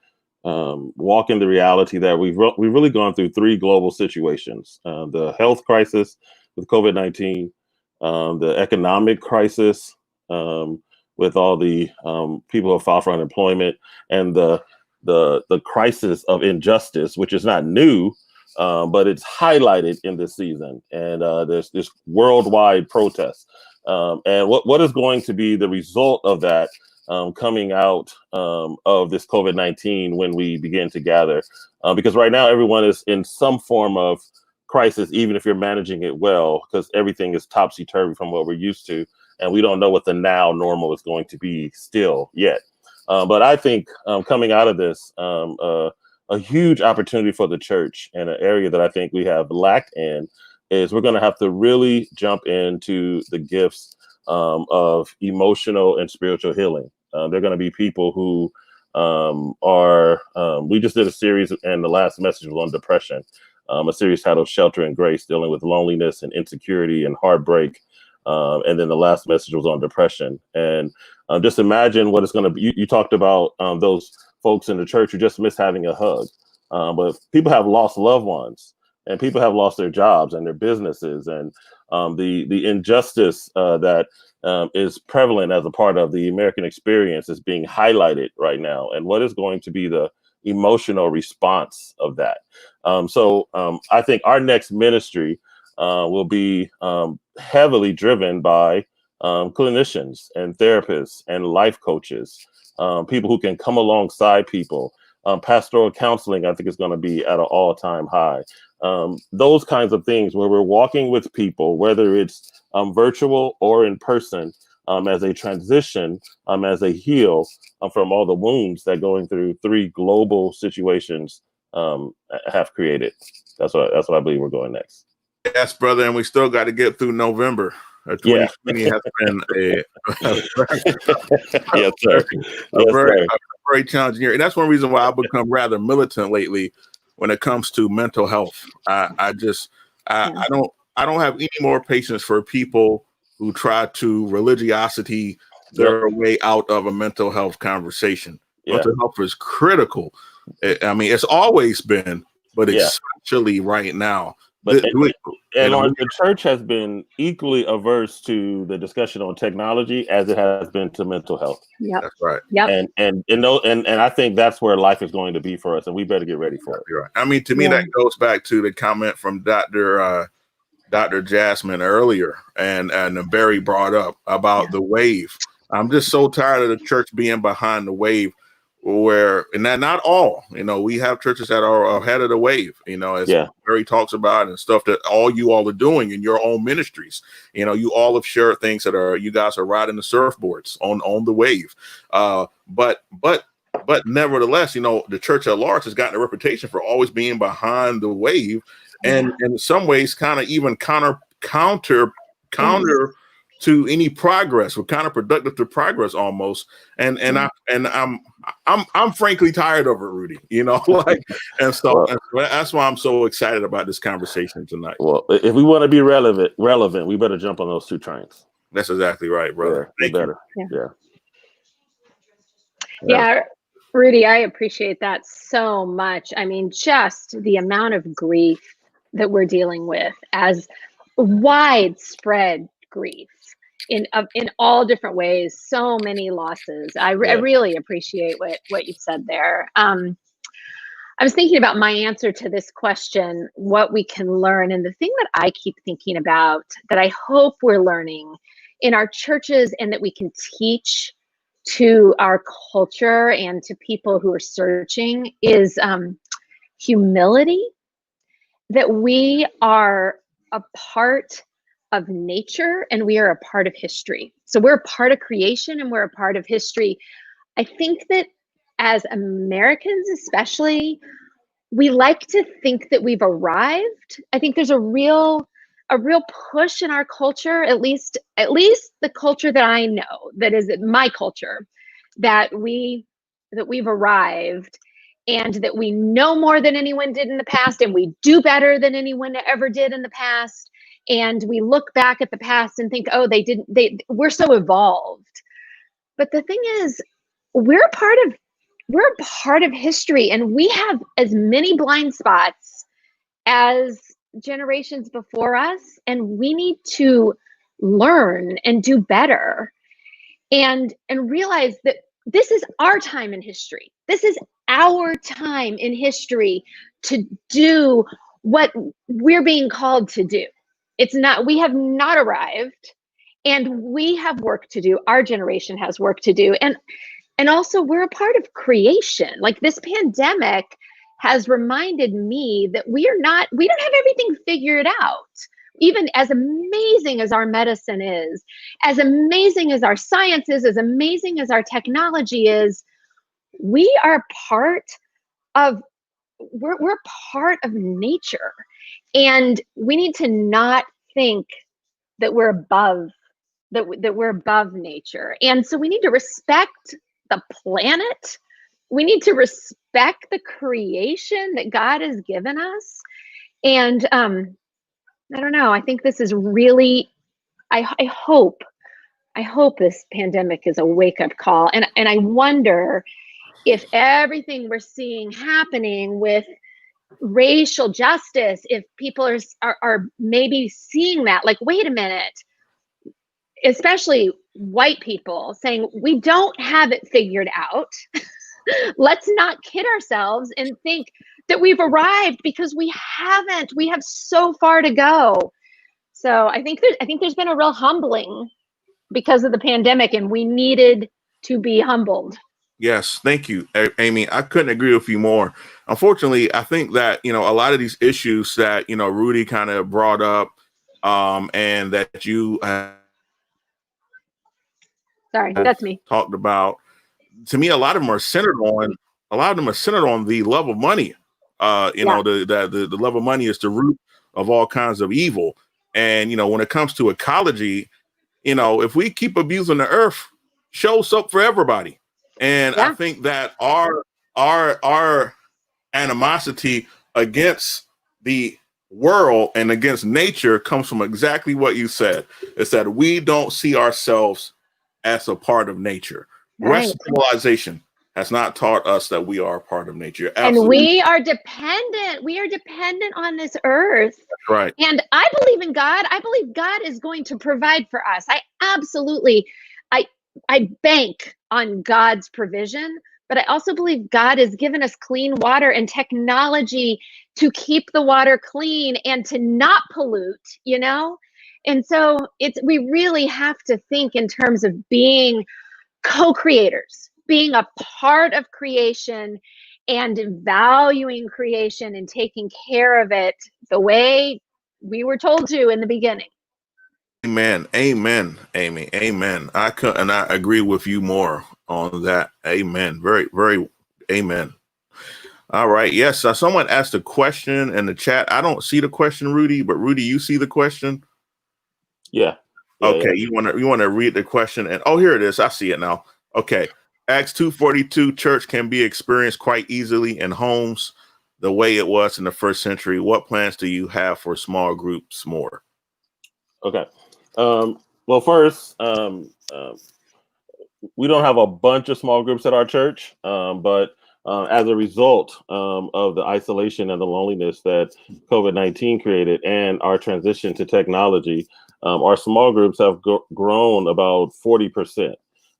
walk in the reality that we've really gone through three global situations: the health crisis with COVID-19, the economic crisis with all the people who file for unemployment, and the crisis of injustice, which is not new. But it's highlighted in this season, and there's this worldwide protest. And what is going to be the result of that coming out of this COVID-19 when we begin to gather? Because right now everyone is in some form of crisis, even if you're managing it well, because everything is topsy-turvy from what we're used to, and we don't know what the now normal is going to be still yet. But I think coming out of this, a huge opportunity for the church, and an area that I think we have lacked in, is we're going to have to really jump into the gifts of emotional and spiritual healing. There are going to be people who we just did a series, and the last message was on depression, a series titled Shelter and Grace, dealing with loneliness and insecurity and heartbreak. And then the last message was on depression. And just imagine what it's going to be. You talked about those folks in the church who just miss having a hug. But people have lost loved ones, and people have lost their jobs and their businesses, and the injustice that is prevalent as a part of the American experience is being highlighted right now. And what is going to be the emotional response of that? So I think our next ministry will be heavily driven by clinicians and therapists and life coaches, people who can come alongside people. Pastoral counseling, I think, is going to be at an all-time high. Those kinds of things where we're walking with people, whether it's virtual or in person, as they transition, as they heal from all the wounds that going through three global situations have created. That's what I believe we're going next. Yes, brother, and we still got to get through November. 2020 has been yes, sir. a very challenging year, and that's one reason why I've become rather militant lately when it comes to mental health. I don't have any more patience for people who try to religiosity their way out of a mental health conversation. Mental health is critical. I mean, it's always been, but especially right now. But the church has been equally averse to the discussion on technology as it has been to mental health. Yeah, that's right. Yeah, and I think that's where life is going to be for us, and we better get ready for it. You're right. I mean, to me, that goes back to the comment from Dr. Jasmine earlier, and Barry brought up about the wave. I'm just so tired of the church being behind the wave. And that not all, we have churches that are ahead of the wave, as Barry talks about, and stuff that all you all are doing in your own ministries. You all have shared things that you guys are riding the surfboards on the wave. But nevertheless, the church at large has gotten a reputation for always being behind the wave, and in some ways kind of even counter to any progress. We're counterproductive to progress almost. And I'm frankly tired of it, Rudy. And so that's why I'm so excited about this conversation tonight. Well, if we want to be relevant, we better jump on those two trains. That's exactly right, brother. Yeah, Rudy, I appreciate that so much. I mean, just the amount of grief that we're dealing with, as widespread grief in all different ways, so many losses. I really appreciate what you said there. I was thinking about my answer to this question, what we can learn. And the thing that I keep thinking about, that I hope we're learning in our churches and that we can teach to our culture and to people who are searching, is humility, that we are a part of nature and we are a part of history. So we're a part of creation and we're a part of history. I think that as Americans, especially, we like to think that we've arrived. I think there's a real push in our culture, at least the culture that I know, that is my culture, that we've arrived, and that we know more than anyone did in the past, and we do better than anyone ever did in the past. And we look back at the past and think, oh, we're so evolved. But the thing is, we're a part of history, and we have as many blind spots as generations before us, and we need to learn and do better, and realize that this is our time in history. This is our time in history to do what we're being called to do. We have not arrived, and we have work to do. Our generation has work to do. And also, we're a part of creation. Like, this pandemic has reminded me that we don't have everything figured out. Even as amazing as our medicine is, as amazing as our science is, as amazing as our technology is, we're part of nature. And we need to not think that we're above nature. And so we need to respect the planet. We need to respect the creation that God has given us. And I don't know, I think this is really, I hope this pandemic is a wake-up call. And I wonder if everything we're seeing happening with racial justice, if people are maybe seeing that, like, wait a minute, especially white people saying, we don't have it figured out. Let's not kid ourselves and think that we've arrived, because we haven't. We have so far to go. So I think there's been a real humbling because of the pandemic, and we needed to be humbled. Yes, thank you, Amy. I couldn't agree with you more. Unfortunately, I think that, a lot of these issues that, Rudy kind of brought up, and that you Sorry, that's me. talked about, to me, a lot of them are centered on the love of money. The love of money is the root of all kinds of evil. And, when it comes to ecology, if we keep abusing the earth, show's up for everybody. And I think that our animosity against the world and against nature comes from exactly what you said. It's that we don't see ourselves as a part of nature. Right. Western civilization has not taught us that we are a part of nature. Absolutely. And we are dependent. We are dependent on this earth. That's right. And I believe in God. I believe God is going to provide for us. I bank on God's provision, but I also believe God has given us clean water and technology to keep the water clean and to not pollute, And so we really have to think in terms of being co-creators, being a part of creation and valuing creation and taking care of it the way we were told to in the beginning. Amen. Amen, Amy. Amen. I agree with you more on that. Amen. Very, very amen. All right. Yes. Someone asked a question in the chat. I don't see the question, Rudy, but Rudy, you see the question? Yeah. Okay. You want to read the question, and here it is. I see it now. Okay. Acts 2:42, church can be experienced quite easily in homes the way it was in the first century. What plans do you have for small groups more? Okay. Well, first, we don't have a bunch of small groups at our church, but as a result of the isolation and the loneliness that COVID-19 created and our transition to technology, our small groups have grown about 40%.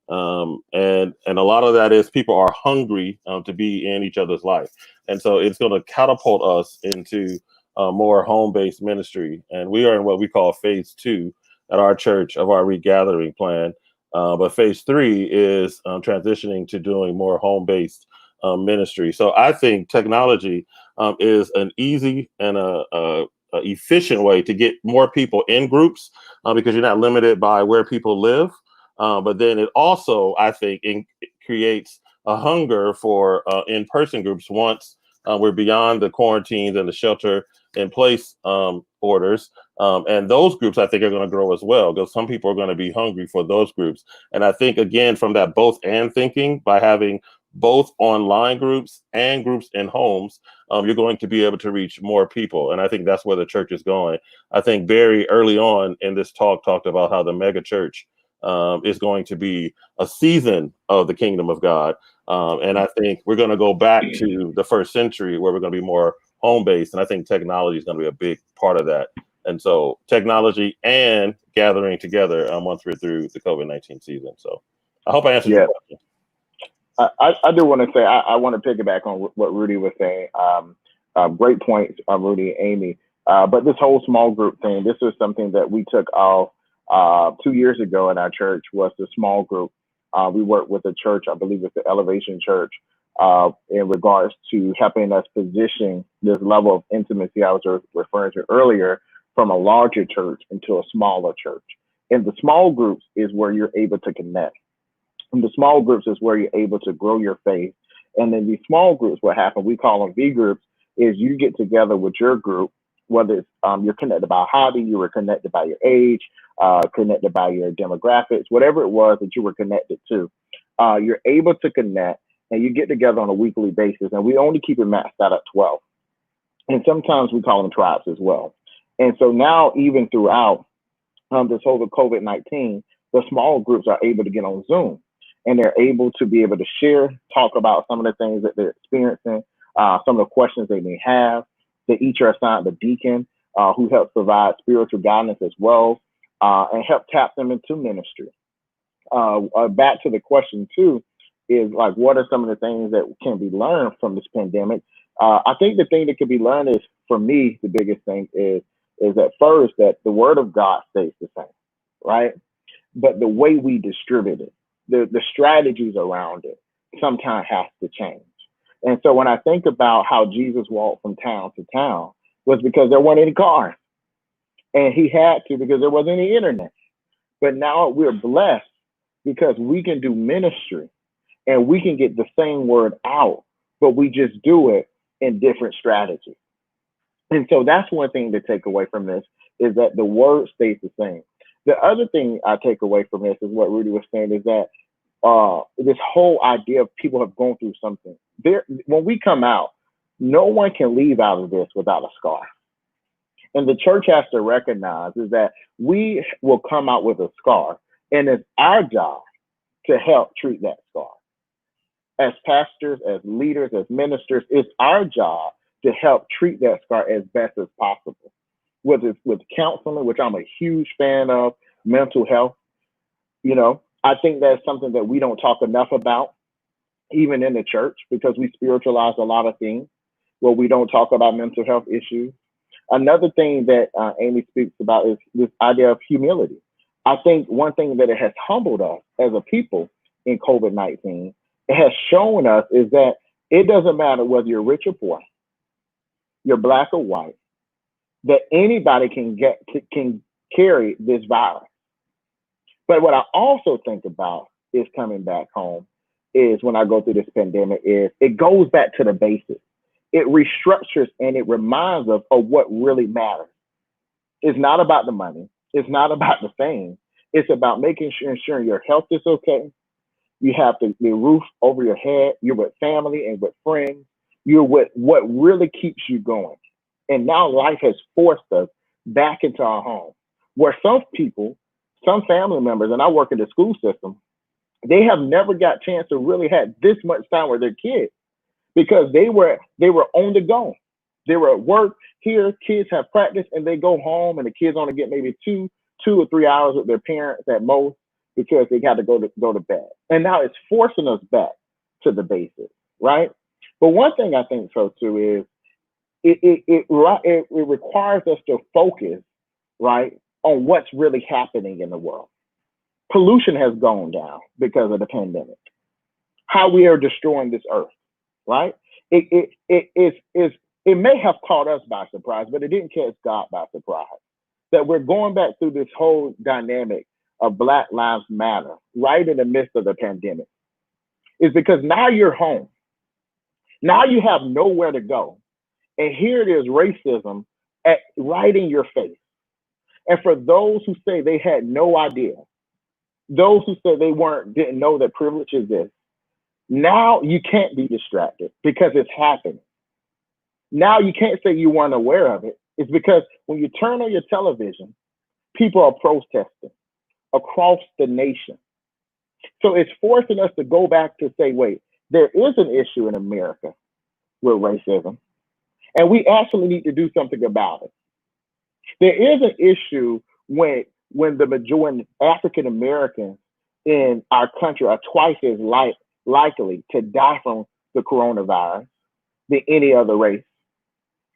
And a lot of that is people are hungry to be in each other's life. And so it's going to catapult us into more home-based ministry. And we are in what we call phase 2 at our church of our regathering plan. But phase 3 is transitioning to doing more home-based ministry. So I think technology is an easy and a efficient way to get more people in groups because you're not limited by where people live. But then it also, I think, it creates a hunger for in-person groups once We're beyond the quarantines and the shelter in place orders. And those groups, I think, are going to grow as well, because some people are going to be hungry for those groups. And I think, again, from that both and thinking, by having both online groups and groups in homes, you're going to be able to reach more people. And I think that's where the church is going. I think very early on in this talked about how the mega church is going to be a season of the kingdom of God. And I think we're going to go back to the first century where we're going to be more home-based. And I think technology is going to be a big part of that. And so technology and gathering together once we're through the COVID-19 season. So I hope I answered your question. I do want to say, I want to piggyback on what Rudy was saying. Great points, Rudy and Amy. But this whole small group thing, this is something that we took off 2 years ago in our church, was the small group. We worked with a church, I believe it's the Elevation Church, in regards to helping us position this level of intimacy I was referring to earlier from a larger church into a smaller church. And the small groups is where you're able to connect. And the small groups is where you're able to grow your faith. And then these small groups, what happen, we call them V groups, is you get together with your group, whether it's you're connected by hobby, you were connected by your age, connected by your demographics, whatever it was that you were connected to. You're able to connect, and you get together on a weekly basis. And we only keep it maxed out at 12. And sometimes we call them tribes as well. And so now, even throughout this whole COVID-19, the small groups are able to get on Zoom. And they're able to be able to share, talk about some of the things that they're experiencing, some of the questions they may have. They each are assigned a deacon who helps provide spiritual guidance as well, and help tap them into ministry. Back to the question too, is like, what are some of the things that can be learned from this pandemic? I think the thing that can be learned is, for me, the biggest thing is at first that the word of God stays the same, right? But the way we distribute it, the strategies around it sometimes has to change. And so when I think about how Jesus walked from town to town, was because there weren't any cars. And he had to, because there wasn't any internet. But now we're blessed because we can do ministry and we can get the same word out, but we just do it in different strategies. And so that's one thing to take away from this, is that the word stays the same. The other thing I take away from this is what Rudy was saying, is that this whole idea of people have gone through something. When we come out, no one can leave out of this without a scar. And the church has to recognize is that we will come out with a scar, and it's our job to help treat that scar. As pastors, as leaders, as ministers, it's our job to help treat that scar as best as possible. Whether it's with counseling, which I'm a huge fan of, mental health, I think that's something that we don't talk enough about, even in the church, because we spiritualize a lot of things where we don't talk about mental health issues. Another thing that Amy speaks about is this idea of humility. I think one thing that it has humbled us as a people in COVID-19, it has shown us is that it doesn't matter whether you're rich or poor, you're black or white, that anybody can carry this virus. But what I also think about is coming back home is when I go through this pandemic is it goes back to the basics. It restructures and it reminds us of what really matters. It's not about the money. It's not about the fame. It's about making sure, ensuring your health is okay. You have the roof over your head. You're with family and with friends. You're with what really keeps you going. And now life has forced us back into our home, where some people, some family members, and I work in the school system, they have never got a chance to really have this much time with their kids because they were on the go. They were at work. Here, kids have practice and they go home, and the kids only get maybe two or 3 hours with their parents at most because they got to go to bed. And now it's forcing us back to the basics, right? But one thing I think so too is it requires us to focus, right, on what's really happening in the world. Pollution has gone down because of the pandemic. How we are destroying this earth, right? It may have caught us by surprise, but it didn't catch God by surprise. That we're going back through this whole dynamic of Black Lives Matter right in the midst of the pandemic. Is because now you're home. Now you have nowhere to go. And here it is, racism right in your face. And for those who say they had no idea, those who say they didn't know that privilege exists, now you can't be distracted because it's happening. Now you can't say you weren't aware of it. It's because when you turn on your television, people are protesting across the nation. So it's forcing us to go back to say, wait, there is an issue in America with racism, and we actually need to do something about it. There is an issue when the majority African Americans in our country are twice as likely to die from the coronavirus than any other race.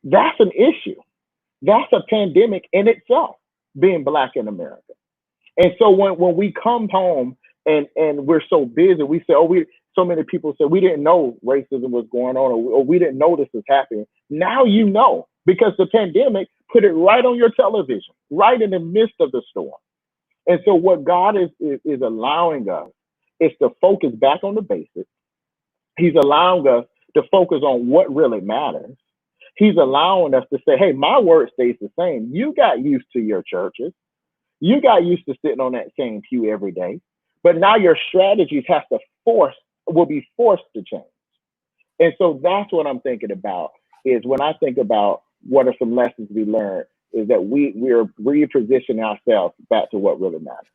That's an issue. That's a pandemic in itself, being Black in America. And so when we come home and we're so busy, we say, so many people say we didn't know racism was going on, or we didn't know this was happening. Now you know, because the pandemic put it right on your television, right in the midst of the storm. And so what God is allowing us is to focus back on the basics. He's allowing us to focus on what really matters. He's allowing us to say, hey, my word stays the same. You got used to your churches. You got used to sitting on that same pew every day. But now your strategies will be forced to change. And so that's what I'm thinking about, is when I think about what are some lessons we learned, is that we're repositioning ourselves back to what really matters.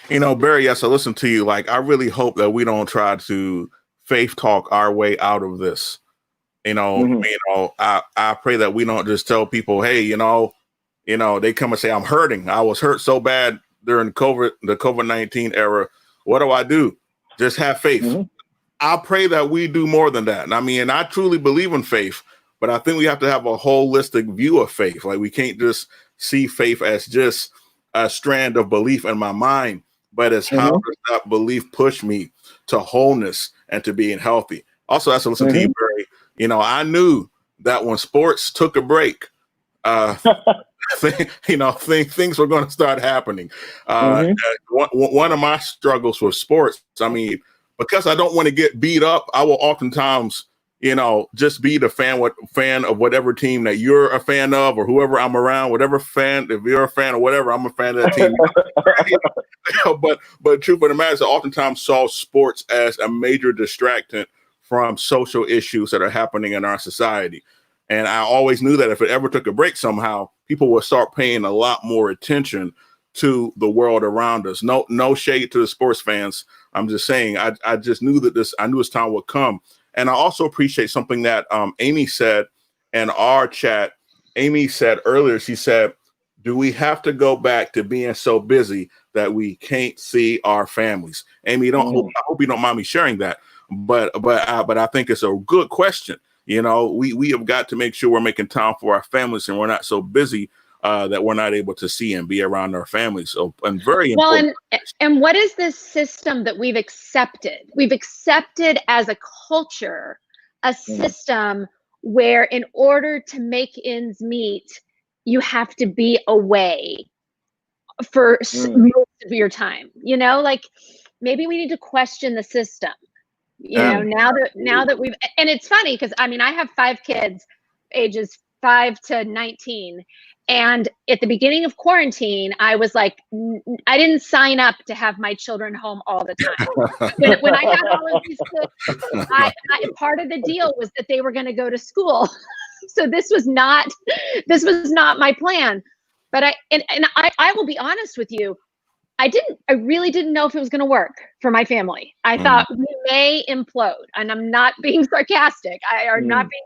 You know, Barry, yes, I listen to you. Like, I really hope that we don't try to faith talk our way out of this. I pray that we don't just tell people, hey, they come and say, I'm hurting. I was hurt so bad during the COVID-19 era. What do I do? Just have faith. Mm-hmm. I pray that we do more than that. And I truly believe in faith, but I think we have to have a holistic view of faith. Like, we can't just see faith as just a strand of belief in my mind, but as how does that belief push me to wholeness and to being healthy? Also, as I listen to you, Barry, I knew that when sports took a break, things were going to start happening. One of my struggles with sports, because I don't want to get beat up, I will oftentimes, just be the fan of whatever team that you're a fan of, or whoever I'm around, whatever fan, if you're a fan of whatever, I'm a fan of that team. But truth of the matter is, I oftentimes saw sports as a major distractant from social issues that are happening in our society. And I always knew that if it ever took a break somehow, people would start paying a lot more attention to the world around us. No shade to the sports fans. I'm just saying, I just knew that I knew this time would come. And I also appreciate something that Amy said in our chat. Amy said earlier, she said, do we have to go back to being so busy that we can't see our families? Amy, I hope you don't mind me sharing that. But I think it's a good question. We have got to make sure we're making time for our families, and we're not so busy that we're not able to see and be around our families. So, and very important. Well, and what is this system that we've accepted? We've accepted as a culture a system where, in order to make ends meet, you have to be away for most of your time. Like, maybe we need to question the system. Now that we've, and it's funny because I have 5 kids, ages 5 to 19. And at the beginning of quarantine, I was like, I didn't sign up to have my children home all the time. When I had all of these kids, part of the deal was that they were going to go to school. So this was not my plan. But I will be honest with you. I really didn't know if it was going to work for my family. I thought we may implode, and I'm not being sarcastic. I'm not being,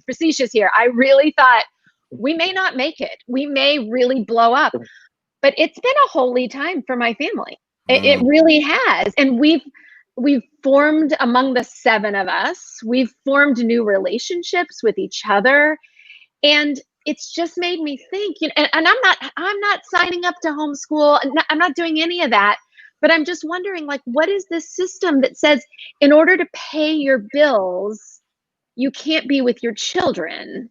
facetious here. I really thought we may not make it. We may really blow up. But it's been a holy time for my family. It really has. And we've formed, among the 7 of us, we've formed new relationships with each other. And it's just made me think, and I'm not signing up to homeschool. I'm not doing any of that, but I'm just wondering, like, what is this system that says in order to pay your bills, you can't be with your children?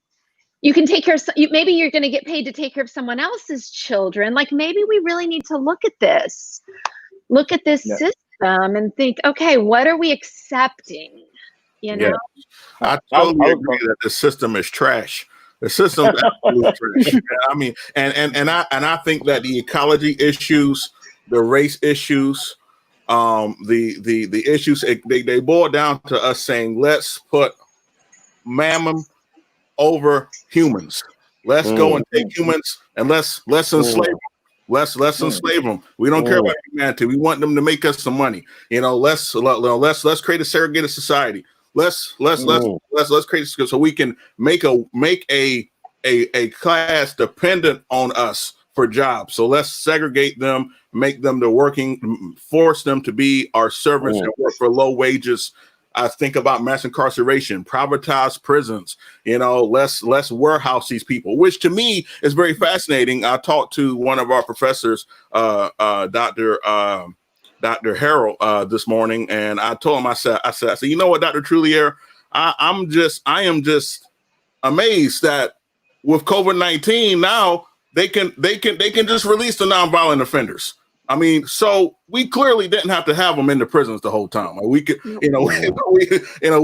You can take care of, maybe you're going to get paid to take care of someone else's children. Like, maybe we really need to look at this system and think, okay, what are we accepting? you know? I totally agree that the system is trash. The system is absolutely trash. I mean, and I think that the ecology issues, the race issues, the issues, they boil down to us saying, let's put mammon over humans. Let's go and take humans and let's enslave them. Let's enslave them. We don't care about humanity. We want them to make us some money. You know, let's create a segregated society. Let's create so we can make a class dependent on us for jobs. So let's segregate them, make them the working, force them to be our servants and work for low wages. I think about mass incarceration, privatized prisons, you know, let's warehouse these people, which to me is very fascinating. I talked to one of our professors, Dr. Harold, this morning, and I told him, I said, you know what, Dr. Trulier, I am just amazed that with COVID-19 now they can just release the nonviolent offenders. I mean, so we clearly didn't have to have them in the prisons the whole time. We could, we can just let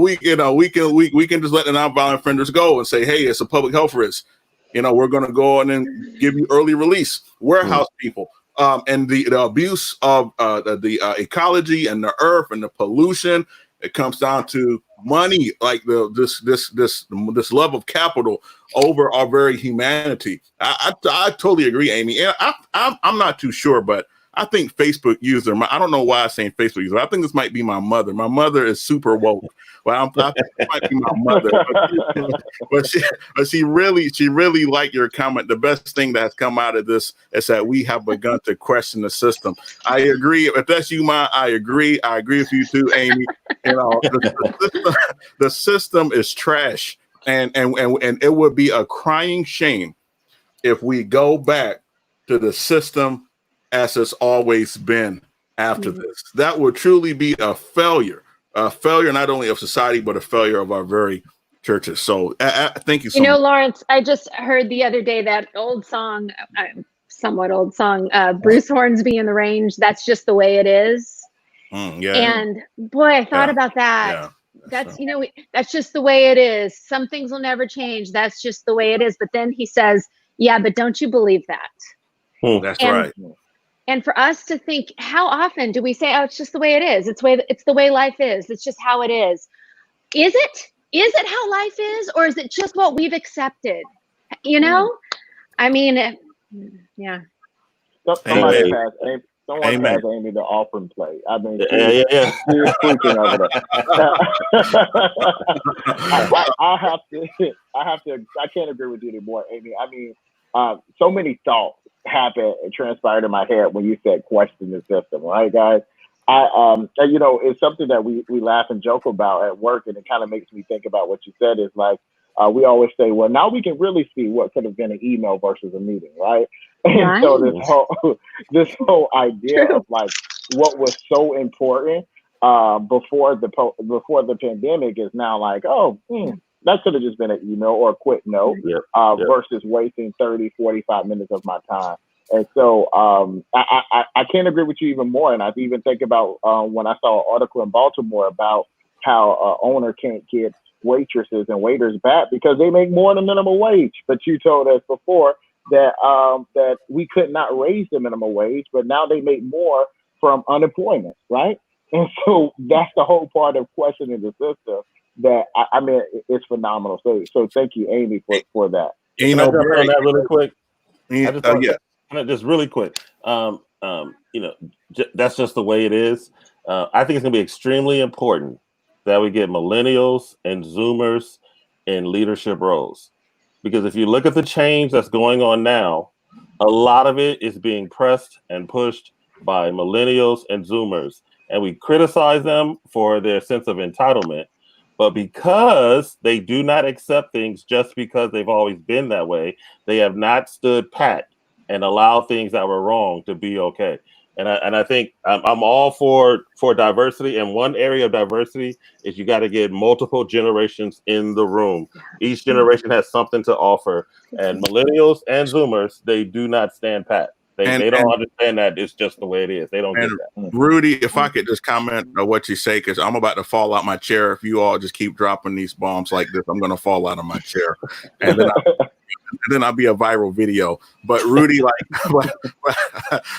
the nonviolent offenders go and say, hey, it's a public health risk. You know, we're going to go on and give you early release, warehouse people, and the abuse of the ecology and the earth and the pollution. It comes down to money, like this love of capital over our very humanity. I totally agree, Amy. And I'm not too sure, but I think Facebook user. I don't know why I'm saying Facebook user. I think this might be my mother. My mother is super woke. Well, I think it might be my mother, but she really liked your comment. The best thing that's come out of this is that we have begun to question the system. I agree. If that's you, I agree. I agree with you too, Amy. You know, the system is trash, and it would be a crying shame if we go back to the system as it's always been after this. That would truly be a failure not only of society, but a failure of our very churches. So thank you so much. You know, Lawrence, I just heard the other day that old song, somewhat old song, Bruce Hornsby in the Range, That's Just the Way It Is. And boy, I thought about that. Yeah. That's, you know, that's just the way it is. Some things will never change. That's just the way it is. But then he says, yeah, but don't you believe that? That's right. And for us to think, how often do we say, oh, it's just the way it is. It's the way life is. It's just how it is. Is it? Is it how life is? Or is it just what we've accepted? You know? I mean, yeah. Somebody pass Amy the offering plate. I mean, she's preaching over there. I can't agree with you anymore, Amy. I mean, so many thoughts happened and transpired in my head when you said question the system, right, guys? You know, it's something that we laugh and joke about at work, and it kind of makes me think about what you said. Is like we always say, well, now we can really see what could have been an email versus a meeting, right? And so this whole idea of like what was so important before the pandemic is now like, that could have just been an email or a quick note versus wasting 30, 45 minutes of my time. And so I can't agree with you even more. And I even think about when I saw an article in Baltimore about how an owner can't get waitresses and waiters back because they make more than minimum wage. But you told us before that that we could not raise the minimum wage, but now they make more from unemployment, right? And so that's the whole part of questioning the system. That I mean, it's phenomenal. So thank you, Amy, for that. You know, on that really quick. Just really quick. You know, that's just the way it is. I think it's going to be extremely important that we get millennials and Zoomers in leadership roles, because if you look at the change that's going on now, a lot of it is being pressed and pushed by millennials and Zoomers, and we criticize them for their sense of entitlement. But because they do not accept things just because they've always been that way, they have not stood pat and allowed things that were wrong to be okay. And I think I'm all for diversity. And one area of diversity is you got to get multiple generations in the room. Each generation has something to offer. And millennials and Zoomers, they do not stand pat. They don't understand that it's just the way it is. They don't get that. Rudy, if I could just comment on what you say, because I'm about to fall out my chair. If you all just keep dropping these bombs like this, I'm going to fall out of my chair, and then I'll be a viral video. But Rudy,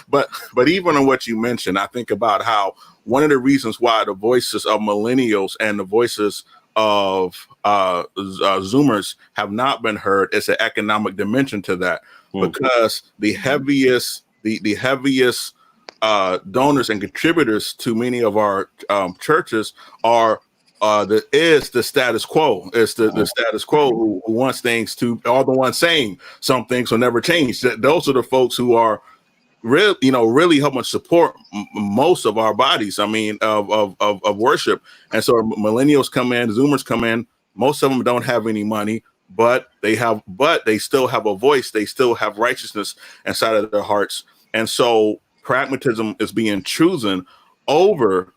but even on what you mentioned, I think about how one of the reasons why the voices of millennials and the voices of Zoomers have not been heard is an economic dimension to that, because the heaviest donors and contributors to many of our churches are the status quo. It's the status quo who wants things to, are the ones saying some things will never change. Those are the folks who are really helping support most of our bodies. I mean, of worship. And so millennials come in, Zoomers come in. Most of them don't have any money, but they still have a voice. They still have righteousness inside of their hearts. And so pragmatism is being chosen over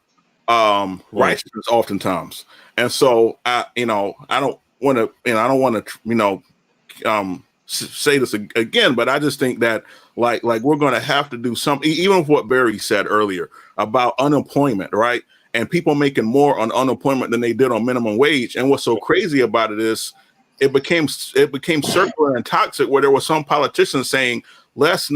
righteousness oftentimes. And so I don't want to say this again, but I just think that like we're going to have to do something, even with what Barry said earlier about unemployment, right? And people making more on unemployment than they did on minimum wage. And what's so crazy about it is it became circular and toxic, where there were some politicians saying, let's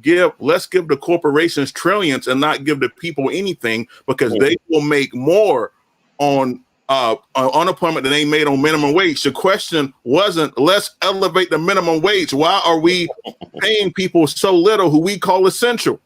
give the corporations trillions and not give the people anything, because they will make more on unemployment than they made on minimum wage. The question wasn't, let's elevate the minimum wage. Why are we paying people so little who we call essential?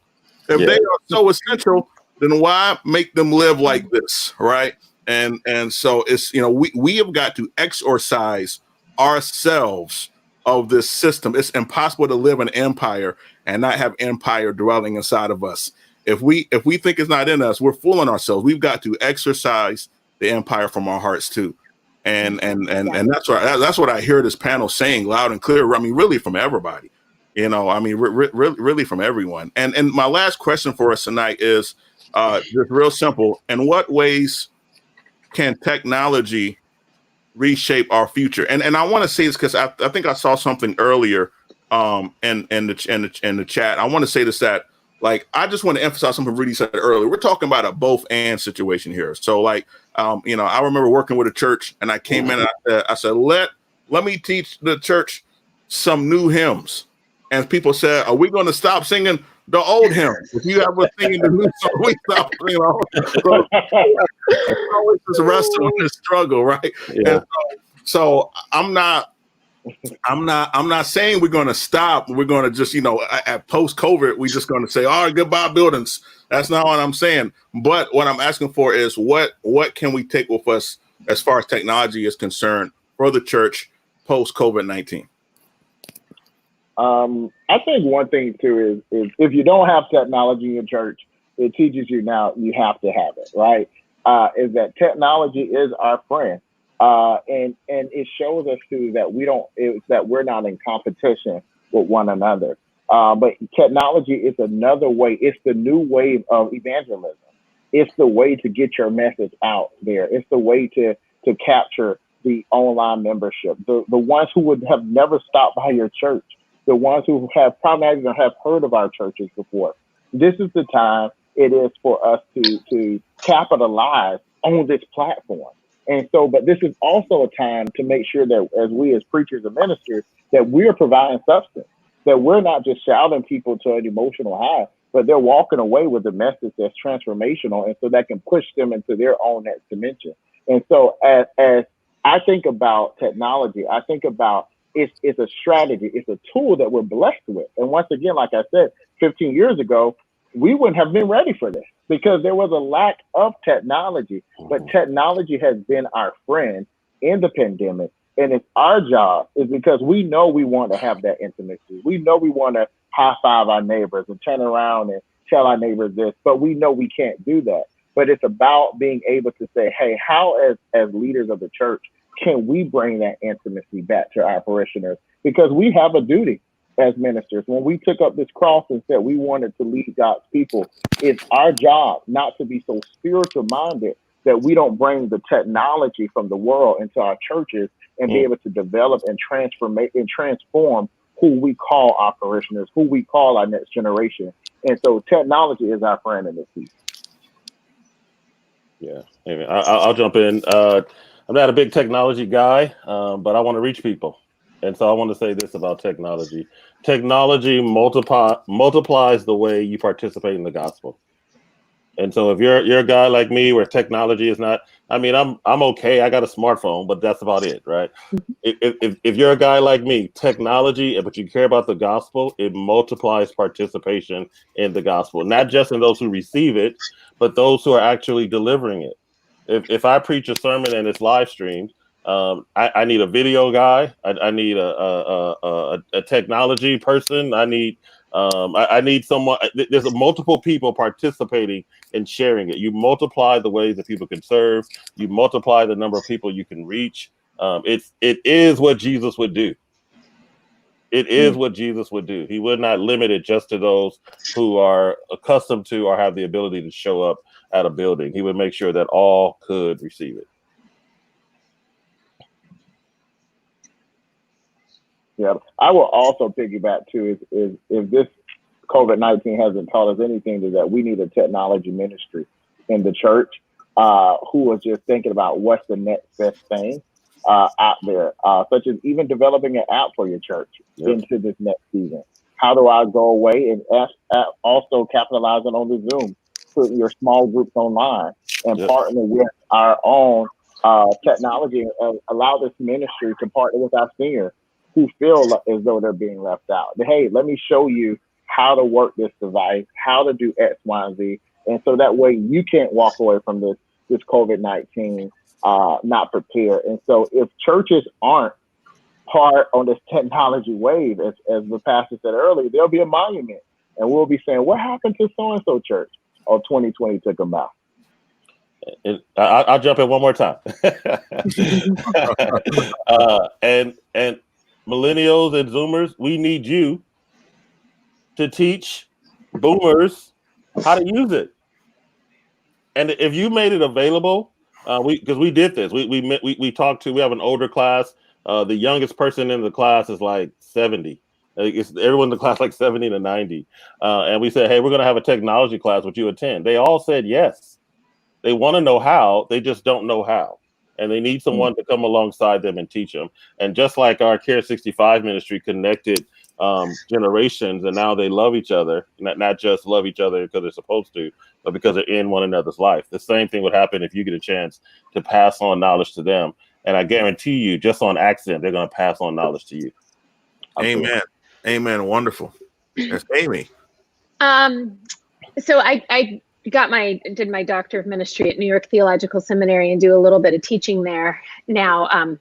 If they are so essential, then why make them live like this, right? And so it's, we have got to exorcise ourselves of this system. It's impossible to live an empire and not have empire dwelling inside of us. If we think it's not in us, we're fooling ourselves. We've got to exercise the empire from our hearts too. And that's what I hear this panel saying loud and clear. I mean, really from everybody, really from everyone. And my last question for us tonight is just real simple. In what ways can technology reshape our future? And I want to say this because I think I saw something earlier in the chat. I want to say this, that I just want to emphasize something Rudy said earlier. We're talking about a both and situation here. So I remember working with a church, and I came in and I said, let me teach the church some new hymns. And people said, are we going to stop singing the old hymns? If you have a singing the new song, we stop, So always this wrestle, this struggle, right? Yeah. So I'm not saying we're going to stop. We're going to just, at post-COVID, we're just going to say, all right, goodbye buildings. That's not what I'm saying. But what I'm asking for is what can we take with us as far as technology is concerned for the church post-COVID-19? I think one thing too is if you don't have technology in your church, it teaches you now you have to have it, right? Is that technology is our friend. And it shows us too that we're not in competition with one another. But technology is another way. It's the new wave of evangelism. It's the way to get your message out there. It's the way to capture the online membership, the ones who would have never stopped by your church, the ones who have probably not even have heard of our churches before. This is the time it is for us to capitalize on this platform. And so, but this is also a time to make sure that as we as preachers and ministers, that we're providing substance, that we're not just shouting people to an emotional high, but they're walking away with a message that's transformational. And so that can push them into their own next dimension. And so as I think about technology, I think about it's a strategy, it's a tool that we're blessed with. And once again, like I said, 15 years ago, we wouldn't have been ready for this because there was a lack of technology, but technology has been our friend in the pandemic. And it's our job is because we know we want to have that intimacy. We know we want to high five our neighbors and turn around and tell our neighbors this, but we know we can't do that. But it's about being able to say, hey, how as leaders of the church, can we bring that intimacy back to our parishioners? Because we have a duty as ministers. When we took up this cross and said we wanted to lead God's people, it's our job not to be so spiritual minded that we don't bring the technology from the world into our churches and be able to develop and transform who we call our parishioners, who we call our next generation. And so technology is our friend in this piece. Yeah, anyway, I'll jump in. I'm not a big technology guy, but I want to reach people. And so I want to say this about technology. Technology multiplies the way you participate in the gospel. And so if you're a guy like me where technology is not, I mean, I'm okay. I got a smartphone, but that's about it, right? If you're a guy like me, technology, but you care about the gospel, it multiplies participation in the gospel, not just in those who receive it, but those who are actually delivering it. If I preach a sermon and it's live streamed, I need a video guy. I need a technology person. I need someone. There's multiple people participating and sharing it. You multiply the ways that people can serve. You multiply the number of people you can reach. It is what Jesus would do. It is what Jesus would do. He would not limit it just to those who are accustomed to or have the ability to show up at a building. He would make sure that all could receive it. Yeah, I will also piggyback too. Is if this COVID-19 hasn't taught us anything, is that we need a technology ministry in the church who is just thinking about what's the next best thing out there, such as even developing an app for your church into this next season. How do I go away and also capitalizing on the Zoom, putting your small groups online and partner with our own technology and allow this ministry to partner with our seniors who feel as though they're being left out. Hey, let me show you how to work this device, how to do X, Y, and Z. And so that way you can't walk away from this COVID-19 not prepared. And so if churches aren't part on this technology wave, as the pastor said earlier, there'll be a monument. And we'll be saying, what happened to so-and-so church? Oh, 2020 took them out. I'll jump in one more time. And millennials and Zoomers, we need you to teach boomers how to use it. And if you made it available, because we did this, we talked to. We have an older class. The youngest person in the class is like 70. Everyone in the class like 70 to 90. And we said, hey, we're going to have a technology class. Would you attend? They all said yes. They want to know how. They just don't know how. And they need someone to come alongside them and teach them. And just like our Care 65 ministry connected generations, and now they love each other, not just love each other because they're supposed to, but because they're in one another's life. The same thing would happen if you get a chance to pass on knowledge to them. And I guarantee you, just on accident, they're going to pass on knowledge to you. Amen. Amen. Wonderful. That's Amy. So I did my Doctor of Ministry at New York Theological Seminary and do a little bit of teaching there now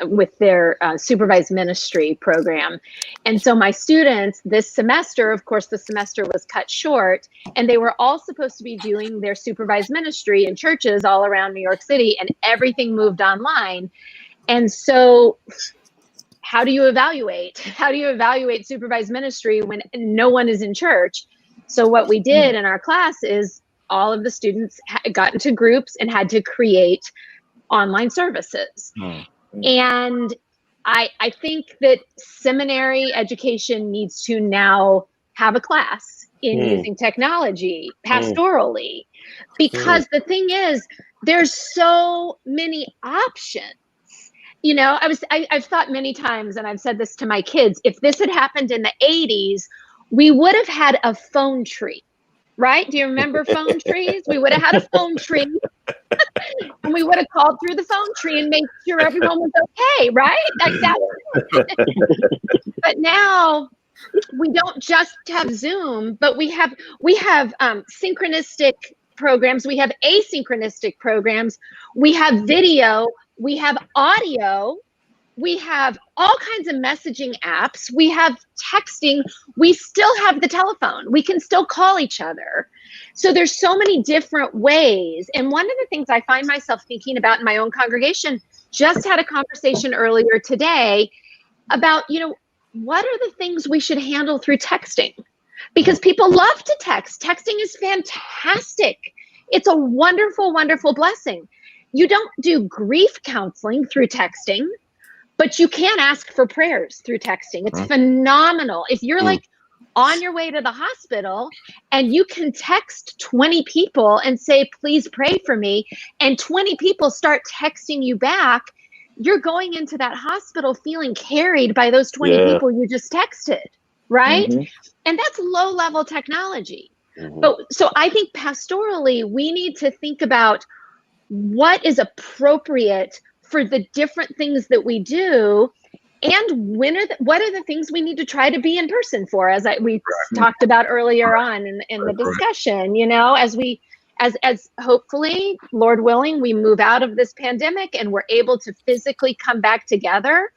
with their supervised ministry program. And so my students this semester, of course, the semester was cut short, and they were all supposed to be doing their supervised ministry in churches all around New York City, and everything moved online. And so how do you evaluate? How do you evaluate supervised ministry when no one is in church? So what we did in our class is all of the students got into groups and had to create online services. And I think that seminary education needs to now have a class in using technology pastorally, because the thing is, there's so many options. You know, I've thought many times, and I've said this to my kids, if this had happened in the 80s, we would have had a phone tree, right? Do you remember phone trees? We would have had a phone tree and we would have called through the phone tree and made sure everyone was okay, right? But now we don't just have Zoom, but we have synchronistic programs. We have asynchronistic programs. We have video. We have audio. We have all kinds of messaging apps. We have texting. We still have the telephone. We can still call each other. So there's so many different ways. And one of the things I find myself thinking about in my own congregation, just had a conversation earlier today about, what are the things we should handle through texting? Because people love to text. Texting is fantastic. It's a wonderful, wonderful blessing. You don't do grief counseling through texting. But you can ask for prayers through texting. It's phenomenal. If you're like on your way to the hospital and you can text 20 people and say, please pray for me, and 20 people start texting you back, you're going into that hospital feeling carried by those 20 people you just texted, right? And that's low level technology. But so I think pastorally, we need to think about what is appropriate for the different things that we do, and what are the things we need to try to be in person for, as we talked about earlier on in the discussion, you know, as hopefully, Lord willing, we move out of this pandemic and we're able to physically come back together.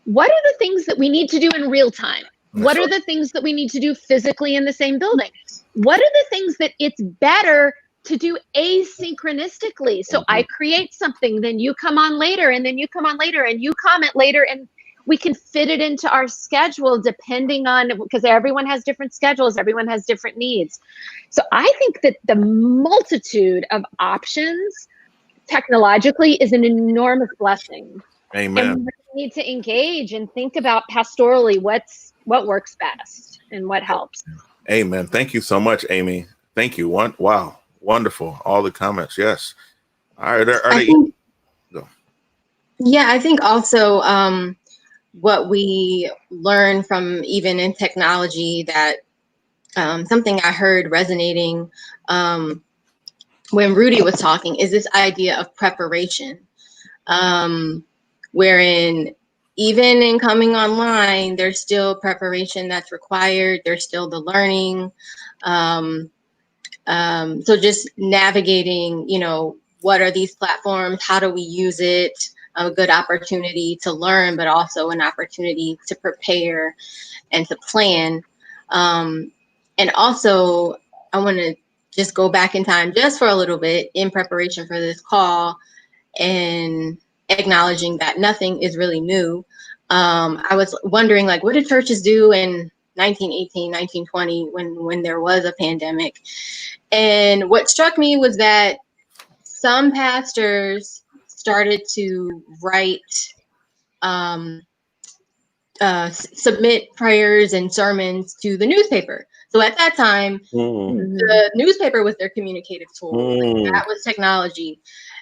What are the things that we need to do in real time? What are the things that we need to do physically in the same building? What are the things that it's better to do asynchronistically? So I create something, then you come on later, and then you come on later, and you comment later, and we can fit it into our schedule depending on, because everyone has different schedules, everyone has different needs. So I think that the multitude of options technologically is an enormous blessing. Amen. And we need to engage and think about pastorally what works best and what helps. Amen. Thank you so much, Amy. Thank you. Wow. Wonderful. All the comments. Yes. All right. I think also what we learn from even in technology, that something I heard resonating when Rudy was talking, is this idea of preparation, wherein even in coming online, there's still preparation that's required. There's still the learning. So just navigating, you know, what are these platforms? How do we use it? A good opportunity to learn, but also an opportunity to prepare and to plan. And also, I want to just go back in time just for a little bit in preparation for this call and acknowledging that nothing is really new. I was wondering, like, what did churches do in 1918, 1920 when there was a pandemic? And what struck me was that some pastors started to write, submit prayers and sermons to the newspaper. So at that time, the newspaper was their communicative tool. That was technology.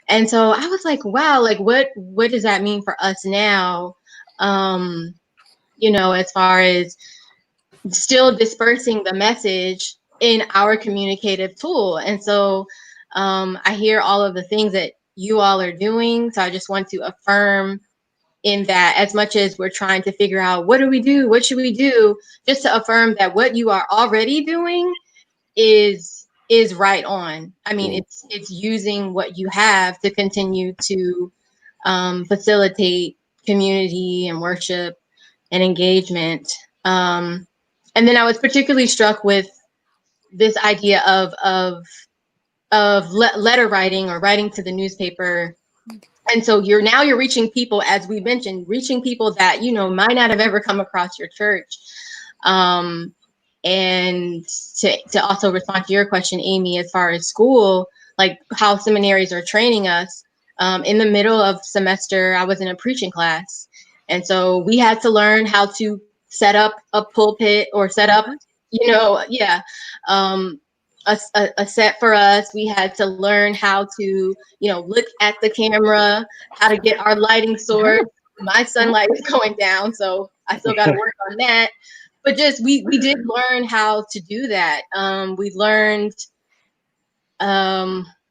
And so I was like, wow, like what does that mean for us now? You know, as far as still dispersing the message in our communicative tool. And so I hear all of the things that you all are doing. So I just want to affirm in that, as much as we're trying to figure out what do we do, what should we do, just to affirm that what you are already doing is right on. I mean, it's using what you have to continue to facilitate community and worship and engagement. And then I was particularly struck with this idea of letter writing or writing to the newspaper. And so you're reaching people, as we mentioned, reaching people that, you know, might not have ever come across your church. And to also respond to your question, Amy, as far as school, like how seminaries are training us, in the middle of semester, I was in a preaching class. And so we had to learn how to set up a pulpit or set up, you know, a set for us. We had to learn how to, you know, look at the camera, how to get our lighting source. My sunlight is going down, so I still got to work on that. But just we did learn how to do that. We learned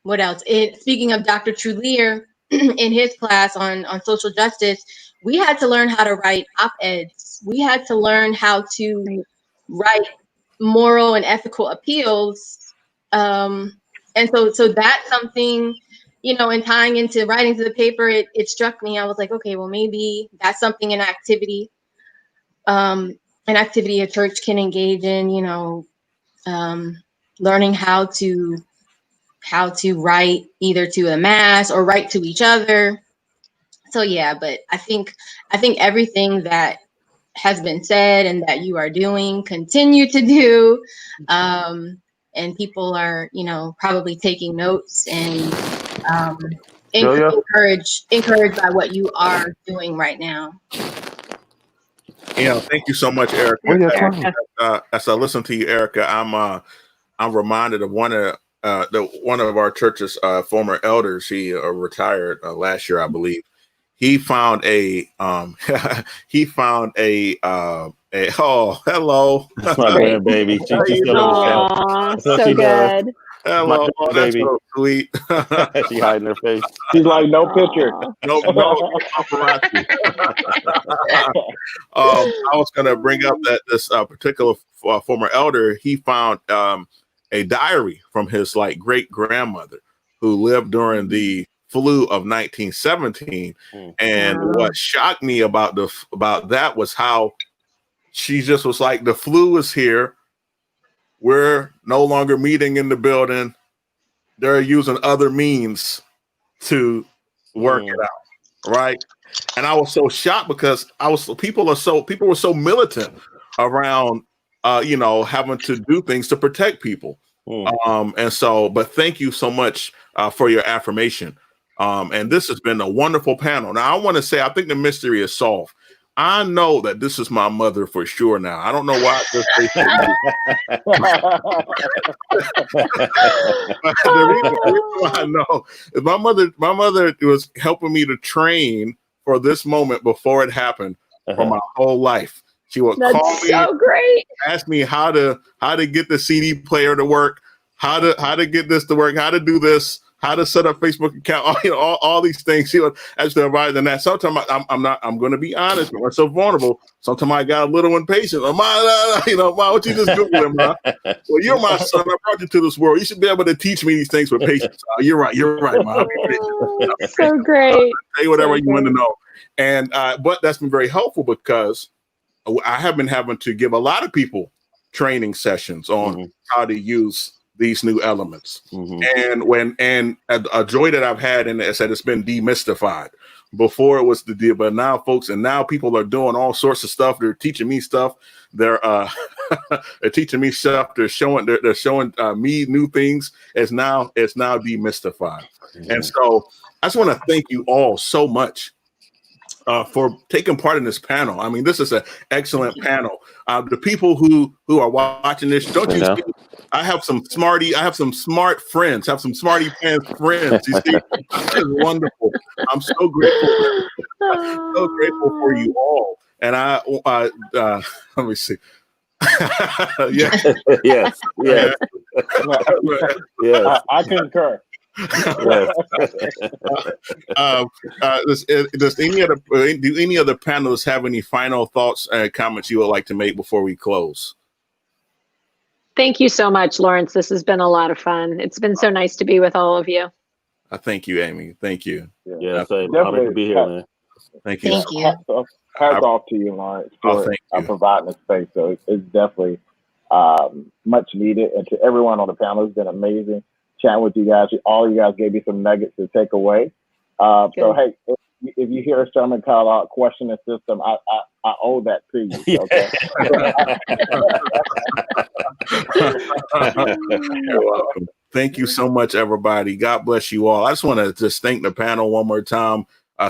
what else? Speaking of Dr. Trulier, in his class on social justice, we had to learn how to write op-eds. We had to learn how to write moral and ethical appeals. And so that's something, you know, and tying into writing to the paper, it struck me. I was like, okay, well, maybe that's something, an activity a church can engage in, you know, learning how to write either to a mass or write to each other. So yeah, but I think everything that has been said and that you are doing, continue to do, and people are, you know, probably taking notes and encouraged by what you are doing right now. Thank you so much, Erika. As I listen to you, Erika, I'm reminded of one of our church's former elders. He retired last year, I believe. He found a oh, hello. That's my grandbaby. She's So good. Hello, oh, that's so sweet. She hiding her face. She's like, no picture. No paparazzi. I was going to bring up that this particular former elder, he found a diary from his great grandmother who lived during the flu of 1917. And what shocked me about that was how she just was like, the flu is here. We're no longer meeting in the building. They're using other means to work it out, right? And I was so shocked because people were so militant around, having to do things to protect people. But thank you so much for your affirmation. And this has been a wonderful panel. Now, I want to say, I think the mystery is solved. I know that this is my mother for sure now. I don't know why. The reason why I know is my mother was helping me to train for this moment before it happened for my whole life. She would call me, ask me how to get the CD player to work, how to get this to work, how to do this, how to set up Facebook account, all these things. She would actually advise on that. Sometimes I'm going to be honest, I'm so vulnerable. Sometimes I got a little impatient. Ma, why don't you just Google it, Ma? Well, you're my son. I brought you to this world. You should be able to teach me these things with patience. You're right, Ma. So great. Say whatever you want to know. And but that's been very helpful because I have been having to give a lot of people training sessions on how to use these new elements. And a joy that I've had in it is that it's been demystified. Before it was the deal, but now now people are doing all sorts of stuff. They're teaching me stuff. They're teaching me stuff. They're showing me new things. It's now demystified. And so I just want to thank you all so much for taking part in this panel. I mean, this is an excellent panel. The people who are watching this, don't you see? I have some smart friends, some smarty pants friends. You see, it's wonderful. I'm so grateful. So grateful for you all. And let me see. Yes. I concur. Do any other panelists have any final thoughts and comments you would like to make before we close? Thank you so much, Lawrence. This has been a lot of fun. It's been so nice to be with all of you. Thank you, Amy. Thank you. Yeah, honored to be here, man. Thank you. Thank you. Hats off to you, Lawrence, for providing the space. So it's definitely much needed. And to everyone on the panel, it's been amazing chatting with you guys. All you guys gave me some nuggets to take away. So, hey, if you hear a sermon called Question the System, I owe that to you. Okay? You're welcome. Thank you so much, everybody. God bless you all. I just want to just thank the panel one more time.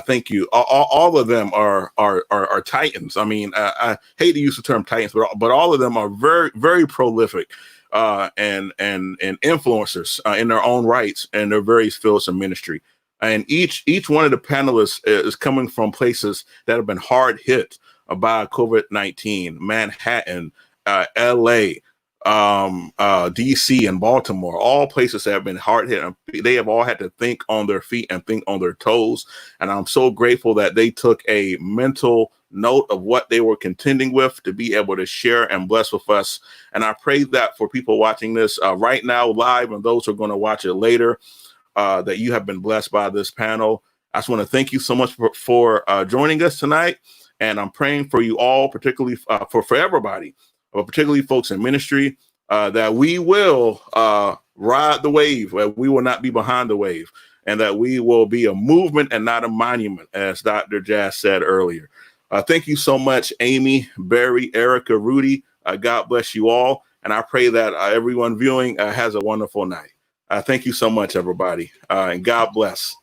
Thank you. All of them are titans. I mean, I hate to use the term titans, but all of them are very, very prolific and influencers in their own rights and their various fields of ministry. And each one of the panelists is coming from places that have been hard hit by COVID-19, Manhattan, LA, DC, and Baltimore, all places that have been hard hit. They have all had to think on their feet and think on their toes. And I'm so grateful that they took a mental note of what they were contending with to be able to share and bless with us. And I pray that for people watching this right now live and those who are going to watch it later, that you have been blessed by this panel. I just want to thank you so much for joining us tonight. And I'm praying for you all, particularly for everybody, but particularly folks in ministry, that we will ride the wave, that we will not be behind the wave, and that we will be a movement and not a monument, as Dr. Jazz said earlier. Thank you so much, Amy, Barry, Erika, Rudy. God bless you all. And I pray that everyone viewing has a wonderful night. Thank you so much, everybody. And God bless.